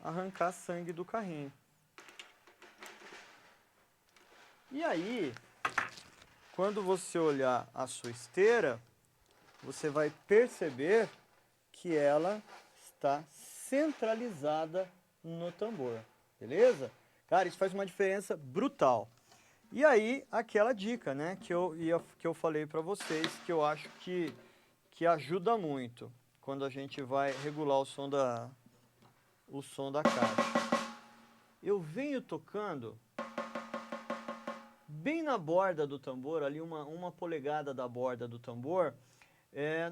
Speaker 1: arrancar sangue do carrinho. E aí, quando você olhar a sua esteira, você vai perceber que ela está centralizada no tambor, beleza? Cara, isso faz uma diferença brutal. E aí, aquela dica, né, que eu falei para vocês, que eu acho que ajuda muito quando a gente vai regular o som da caixa. Eu venho tocando bem na borda do tambor, ali uma polegada da borda do tambor,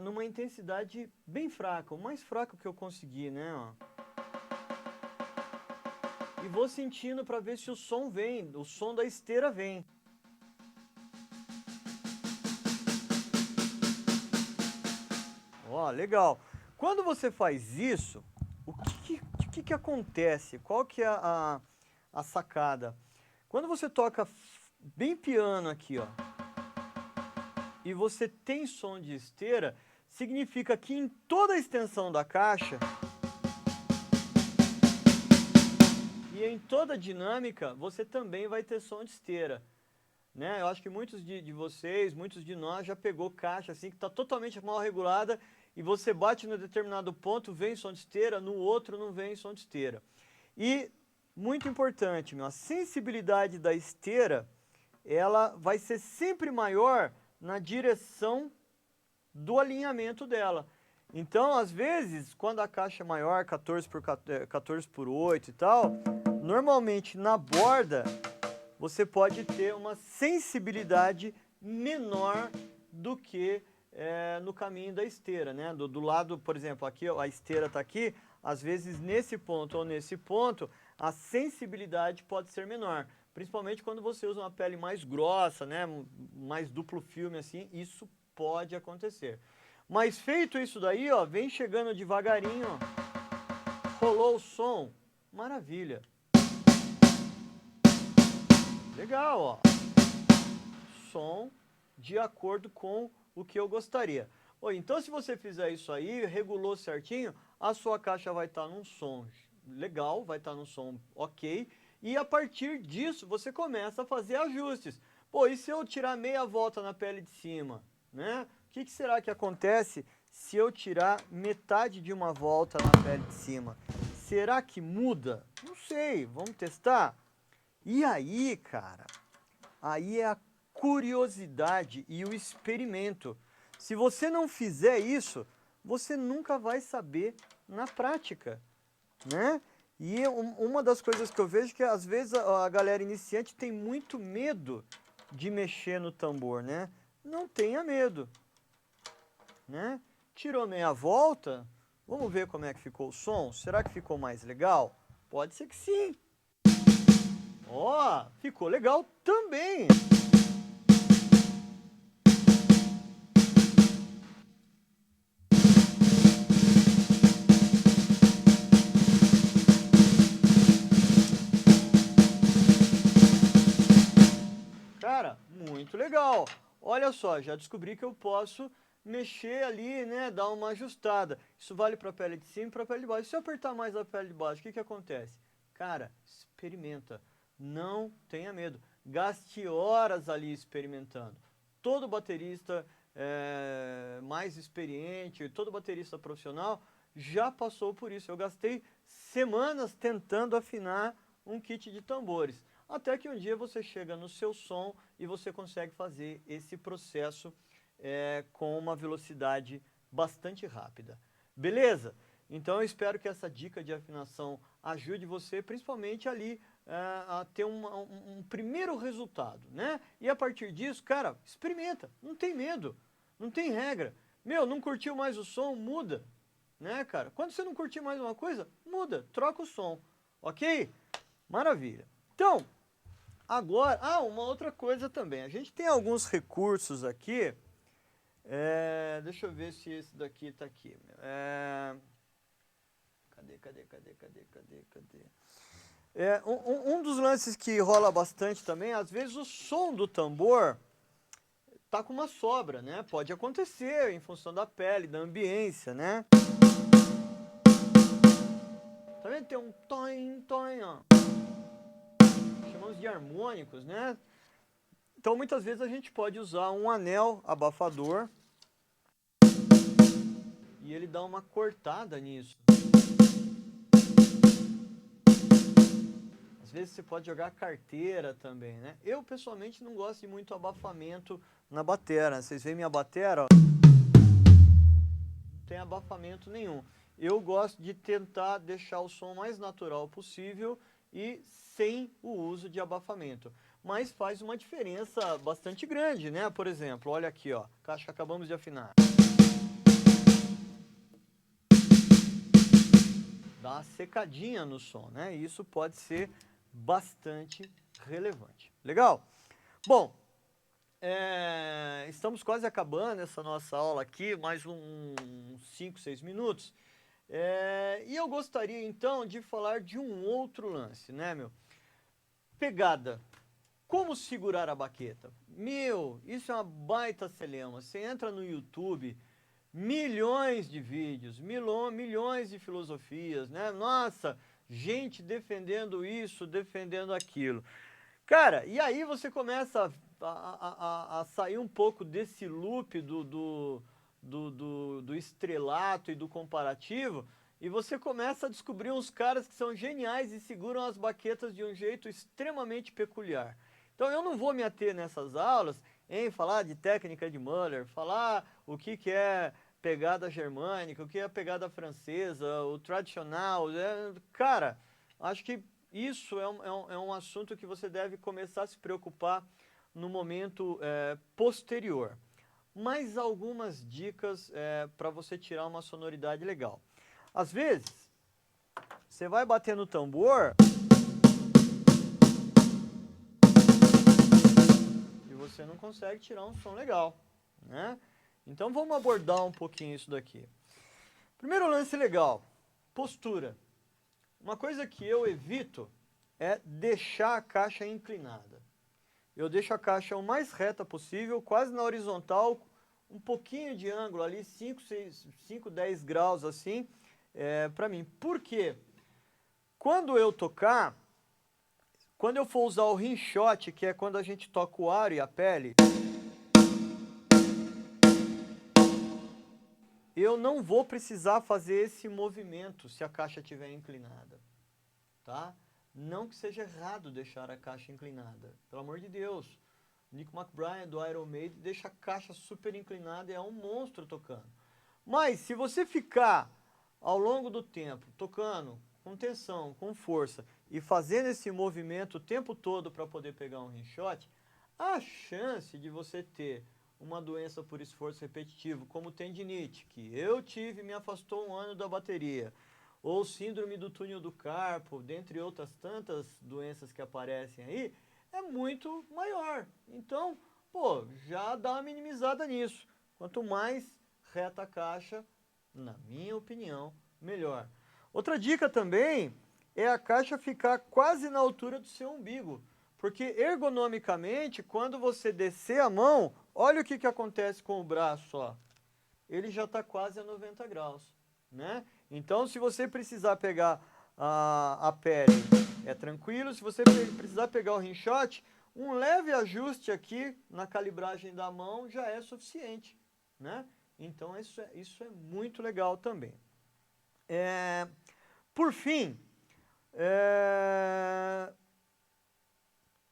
Speaker 1: numa intensidade bem fraca, o mais fraco que eu consegui, né, ó. E vou sentindo para ver se o som vem, o som da esteira vem. Ó, legal. Quando você faz isso, o que acontece? Qual que é a sacada? Quando você toca bem piano aqui, ó, e você tem som de esteira, significa que em toda a extensão da caixa e em toda a dinâmica, você também vai ter som de esteira, né? Eu acho que muitos de vocês, muitos de nós já pegou caixa assim que está totalmente mal regulada e você bate no determinado ponto, vem som de esteira, no outro não vem som de esteira. E muito importante, a sensibilidade da esteira, ela vai ser sempre maior na direção do alinhamento dela. Então, às vezes, quando a caixa é maior, 14x8 e tal, normalmente na borda você pode ter uma sensibilidade menor do que no caminho da esteira, né? Do lado, por exemplo, aqui ó, a esteira está aqui, às vezes nesse ponto ou nesse ponto, a sensibilidade pode ser menor. Principalmente quando você usa uma pele mais grossa, né? Mais duplo filme assim, isso pode acontecer. Mas feito isso daí, ó, vem chegando devagarinho, ó. Rolou o som, maravilha. Legal, ó. Som de acordo com o que eu gostaria. Então, se você fizer isso aí, regulou certinho, a sua caixa vai estar num som legal, vai estar num som ok. E a partir disso, você começa a fazer ajustes. Pô, e se eu tirar meia volta na pele de cima, né? O que será que acontece se eu tirar metade de uma volta na pele de cima? Será que muda? Não sei, vamos testar? E aí, cara, aí é a curiosidade e o experimento. Se você não fizer isso, você nunca vai saber na prática, né? E uma das coisas que eu vejo é que às vezes a galera iniciante tem muito medo de mexer no tambor, né? Não tenha medo. né? Tirou meia volta, vamos ver como é que ficou o som. Será que ficou mais legal? Pode ser que sim. Ó, ficou legal também. Cara, muito legal. Olha só, já descobri que eu posso mexer ali, né, dar uma ajustada. Isso vale para a pele de cima e para a pele de baixo. Se eu apertar mais a pele de baixo, o que que acontece? Cara, experimenta. Não tenha medo. Gaste horas ali experimentando. Todo baterista mais experiente, todo baterista profissional já passou por isso. Eu gastei semanas tentando afinar um kit de tambores. Até que um dia você chega no seu som e você consegue fazer esse processo com uma velocidade bastante rápida. Beleza? Então eu espero que essa dica de afinação ajude você, principalmente ali a ter um primeiro resultado, né? E a partir disso, cara, experimenta, não tem medo, não tem regra. Meu, não curtiu mais o som? Muda, né, cara? Quando você não curtir mais uma coisa, muda, troca o som, ok? Maravilha. Então, agora, uma outra coisa também. A gente tem alguns recursos aqui. Deixa eu ver se esse daqui está aqui. Cadê? Um dos lances que rola bastante também, às vezes o som do tambor tá com uma sobra, né? Pode acontecer em função da pele, da ambiência, né? Tá vendo? Tem um toin, toin, ó. Chamamos de harmônicos, né? Então, muitas vezes a gente pode usar um anel abafador e ele dá uma cortada nisso. Às vezes você pode jogar carteira também, né? Eu, pessoalmente, não gosto de muito abafamento na batera. Vocês veem minha batera, ó, não tem abafamento nenhum. Eu gosto de tentar deixar o som mais natural possível e sem o uso de abafamento. Mas faz uma diferença bastante grande, né? Por exemplo, olha aqui, ó, caixa que acabamos de afinar. Dá uma secadinha no som, né? E isso pode ser bastante relevante. Legal? Bom, estamos quase acabando essa nossa aula aqui, mais uns 5, 6 minutos. E eu gostaria então de falar de um outro lance, né, meu? Pegada. Como segurar a baqueta? Meu, isso é uma baita celema. Você entra no YouTube, milhões de vídeos, milhões de filosofias, né? Nossa, gente defendendo isso, defendendo aquilo. Cara, e aí você começa a sair um pouco desse loop do estrelato e do comparativo, e você começa a descobrir uns caras que são geniais e seguram as baquetas de um jeito extremamente peculiar. Então eu não vou me ater nessas aulas em falar de técnica de Muller, falar o que é pegada germânica, o que é pegada francesa, o tradicional. Cara, acho que isso é um assunto que você deve começar a se preocupar no momento posterior. Mais algumas dicas para você tirar uma sonoridade legal. Às vezes, você vai bater no tambor e você não consegue tirar um som legal, né? Então vamos abordar um pouquinho isso daqui. Primeiro lance legal, postura. Uma coisa que eu evito é deixar a caixa inclinada. Eu deixo a caixa o mais reta possível, quase na horizontal, um pouquinho de ângulo ali, 5, 10 graus assim, para mim. Por quê? Quando eu tocar, quando eu for usar o rinchote, que é quando a gente toca o aro e a pele, eu não vou precisar fazer esse movimento se a caixa estiver inclinada, tá? Não que seja errado deixar a caixa inclinada, pelo amor de Deus. Nick McBride do Iron Maiden deixa a caixa super inclinada e é um monstro tocando. Mas se você ficar ao longo do tempo tocando com tensão, com força e fazendo esse movimento o tempo todo para poder pegar um rinchote, a chance de você ter uma doença por esforço repetitivo, como tendinite, que eu tive e me afastou 1 ano da bateria, ou síndrome do túnel do carpo, dentre outras tantas doenças que aparecem aí, é muito maior. Então, pô, já dá uma minimizada nisso. Quanto mais reta a caixa, na minha opinião, melhor. Outra dica também é a caixa ficar quase na altura do seu umbigo. Porque ergonomicamente, quando você descer a mão, olha o que acontece com o braço, ó. Ele já está quase a 90 graus, né? Então, se você precisar pegar a pele, é tranquilo. Se você precisar pegar o rinchote, um leve ajuste aqui na calibragem da mão já é suficiente, né? Então, isso é muito legal também. Por fim,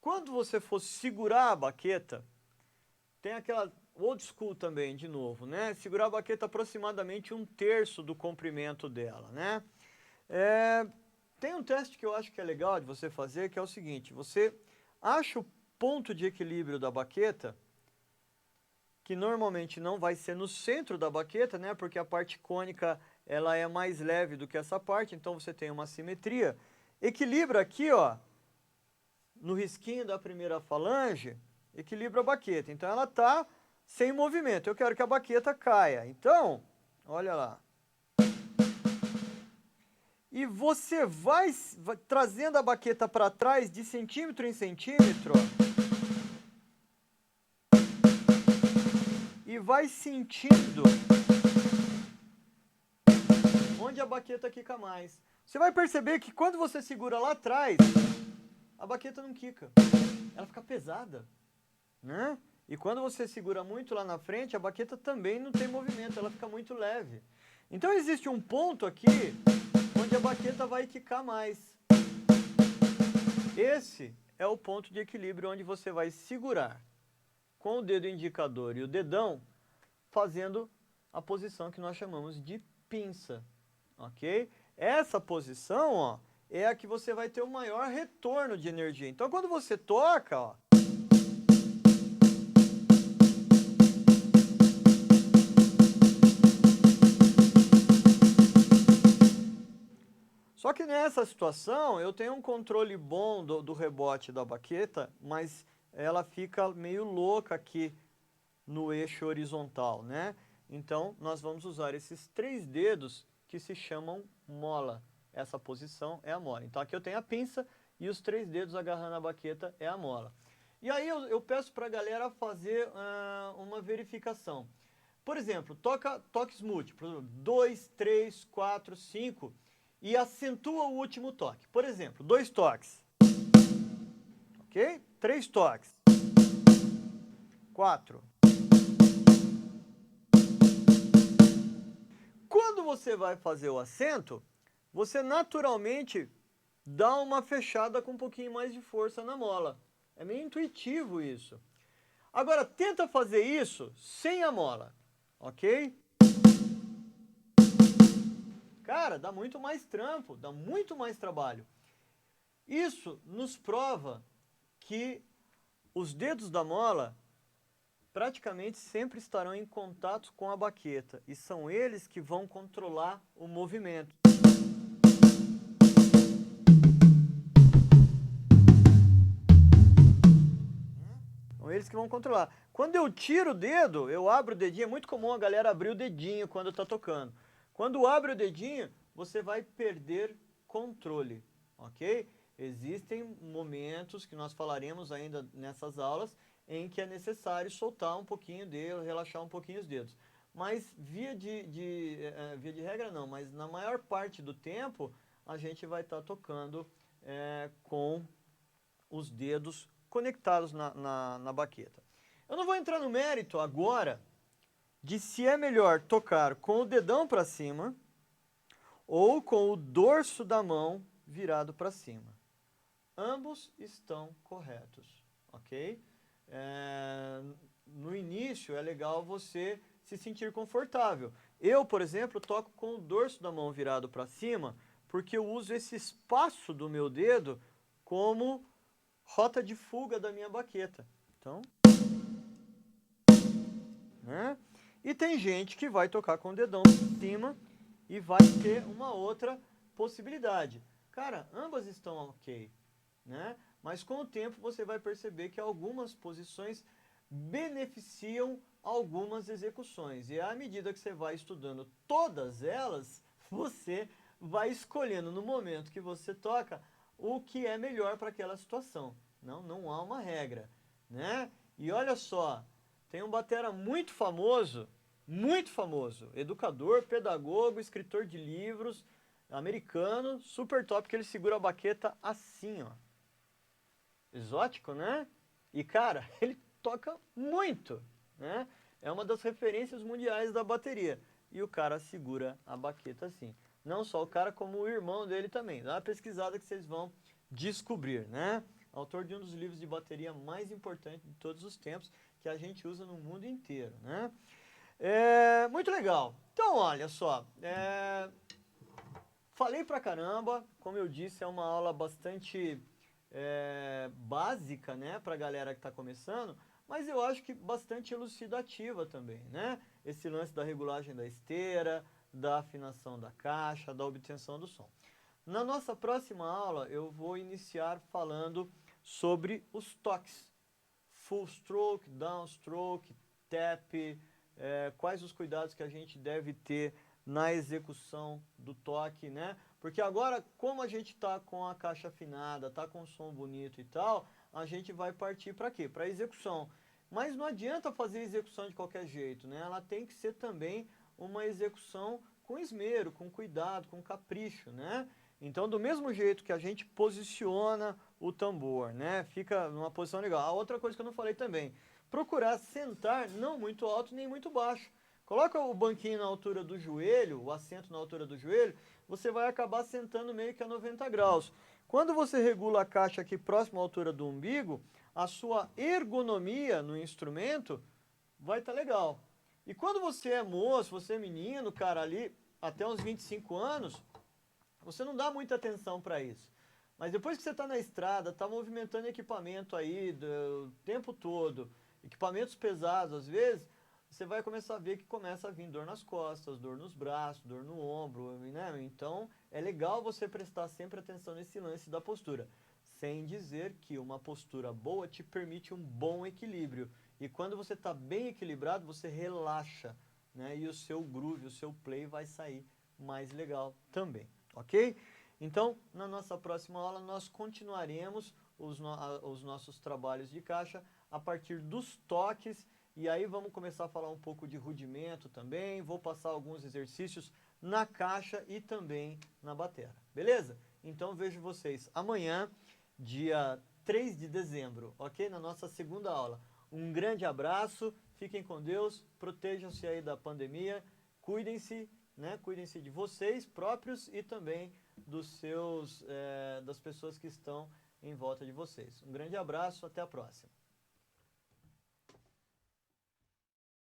Speaker 1: quando você for segurar a baqueta, tem aquela old school também, de novo, né? Segurar a baqueta aproximadamente 1/3 do comprimento dela, né? Tem um teste que eu acho que é legal de você fazer, que é o seguinte: você acha o ponto de equilíbrio da baqueta, que normalmente não vai ser no centro da baqueta, né? Porque a parte cônica ela é mais leve do que essa parte, então você tem uma simetria. Equilibra aqui, ó, no risquinho da primeira falange, equilibra a baqueta. Então ela está sem movimento. Eu quero que a baqueta caia. Então, olha lá. E você vai trazendo a baqueta para trás de centímetro em centímetro, ó, e vai sentindo onde a baqueta quica mais. Você vai perceber que quando você segura lá atrás, a baqueta não quica. Ela fica pesada, né? E quando você segura muito lá na frente, a baqueta também não tem movimento, ela fica muito leve. Então existe um ponto aqui onde a baqueta vai quicar mais. Esse é o ponto de equilíbrio onde você vai segurar com o dedo indicador e o dedão, fazendo a posição que nós chamamos de pinça, ok? Essa posição, ó, é a que você vai ter o maior retorno de energia. Então, quando você toca, ó, só que nessa situação eu tenho um controle bom do rebote da baqueta, mas ela fica meio louca aqui no eixo horizontal, né? Então, nós vamos usar esses 3 dedos que se chamam mola. Essa posição é a mola. Então, aqui eu tenho a pinça e os 3 dedos agarrando a baqueta é a mola. E aí eu peço para a galera fazer uma verificação. Por exemplo, toques múltiplos, 2, 3, 4, 5, e acentua o último toque. Por exemplo, 2 toques, ok? 3 toques, 4. Quando você vai fazer o acento, você naturalmente dá uma fechada com um pouquinho mais de força na mola. É meio intuitivo isso. Agora, tenta fazer isso sem a mola, ok? Cara, dá muito mais trampo, dá muito mais trabalho. Isso nos prova que os dedos da mola praticamente sempre estarão em contato com a baqueta e são eles que vão controlar o movimento. São eles que vão controlar. Quando eu tiro o dedo, eu abro o dedinho, é muito comum a galera abrir o dedinho quando está tocando. Quando abre o dedinho, você vai perder controle, ok? Existem momentos que nós falaremos ainda nessas aulas em que é necessário soltar um pouquinho o dedo, relaxar um pouquinho os dedos. Mas via de regra não, mas na maior parte do tempo a gente vai estar tocando com os dedos conectados na baqueta. Eu não vou entrar no mérito agora de se é melhor tocar com o dedão para cima ou com o dorso da mão virado para cima. Ambos estão corretos, ok? No início é legal você se sentir confortável. Eu, por exemplo, toco com o dorso da mão virado para cima porque eu uso esse espaço do meu dedo como rota de fuga da minha baqueta. Então, né? E tem gente que vai tocar com o dedão em cima e vai ter uma outra possibilidade. Cara, ambas estão ok, né? Mas com o tempo você vai perceber que algumas posições beneficiam algumas execuções. E à medida que você vai estudando todas elas, você vai escolhendo no momento que você toca o que é melhor para aquela situação. Não há uma regra, né? E olha só, tem um batera muito famoso, educador, pedagogo, escritor de livros, americano, super top, que ele segura a baqueta assim, ó. Exótico, né? E cara, ele toca muito, né? É uma das referências mundiais da bateria. E o cara segura a baqueta assim. Não só o cara, como o irmão dele também. Dá uma pesquisada que vocês vão descobrir, né? Autor de um dos livros de bateria mais importantes de todos os tempos, que a gente usa no mundo inteiro, né? Muito legal. Então, olha só, falei pra caramba, como eu disse, é uma aula bastante básica, né, pra galera que tá começando, mas eu acho que bastante elucidativa também, né? Esse lance da regulagem da esteira, da afinação da caixa, da obtenção do som. Na nossa próxima aula, eu vou iniciar falando sobre os toques. Full stroke, downstroke, tap, quais os cuidados que a gente deve ter na execução do toque, né? Porque agora, como a gente tá com a caixa afinada, tá com um som bonito e tal, a gente vai partir para quê? Para execução. Mas não adianta fazer execução de qualquer jeito, né? Ela tem que ser também uma execução com esmero, com cuidado, com capricho, né? Então, do mesmo jeito que a gente posiciona o tambor, né? Fica numa posição legal. A outra coisa que eu não falei também, procurar sentar não muito alto nem muito baixo. Coloca o banquinho na altura do joelho, o assento na altura do joelho, você vai acabar sentando meio que a 90 graus. Quando você regula a caixa aqui próximo à altura do umbigo, a sua ergonomia no instrumento vai estar legal. E quando você é moço, você é menino, cara, ali até uns 25 anos, você não dá muita atenção para isso. Mas depois que você está na estrada, está movimentando equipamento aí o tempo todo, equipamentos pesados às vezes, você vai começar a ver que começa a vir dor nas costas, dor nos braços, dor no ombro, né? Então é legal você prestar sempre atenção nesse lance da postura. Sem dizer que uma postura boa te permite um bom equilíbrio. E quando você está bem equilibrado, você relaxa, né? E o seu groove, o seu play vai sair mais legal também. Ok? Então, na nossa próxima aula, nós continuaremos os nossos trabalhos de caixa a partir dos toques, e aí vamos começar a falar um pouco de rudimento também, vou passar alguns exercícios na caixa e também na batera, beleza? Então, vejo vocês amanhã, dia 3 de dezembro, ok? Na nossa segunda aula. Um grande abraço, fiquem com Deus, protejam-se aí da pandemia, cuidem-se, né? Cuidem-se de vocês próprios e também das pessoas que estão em volta de vocês. Um grande abraço, até a próxima.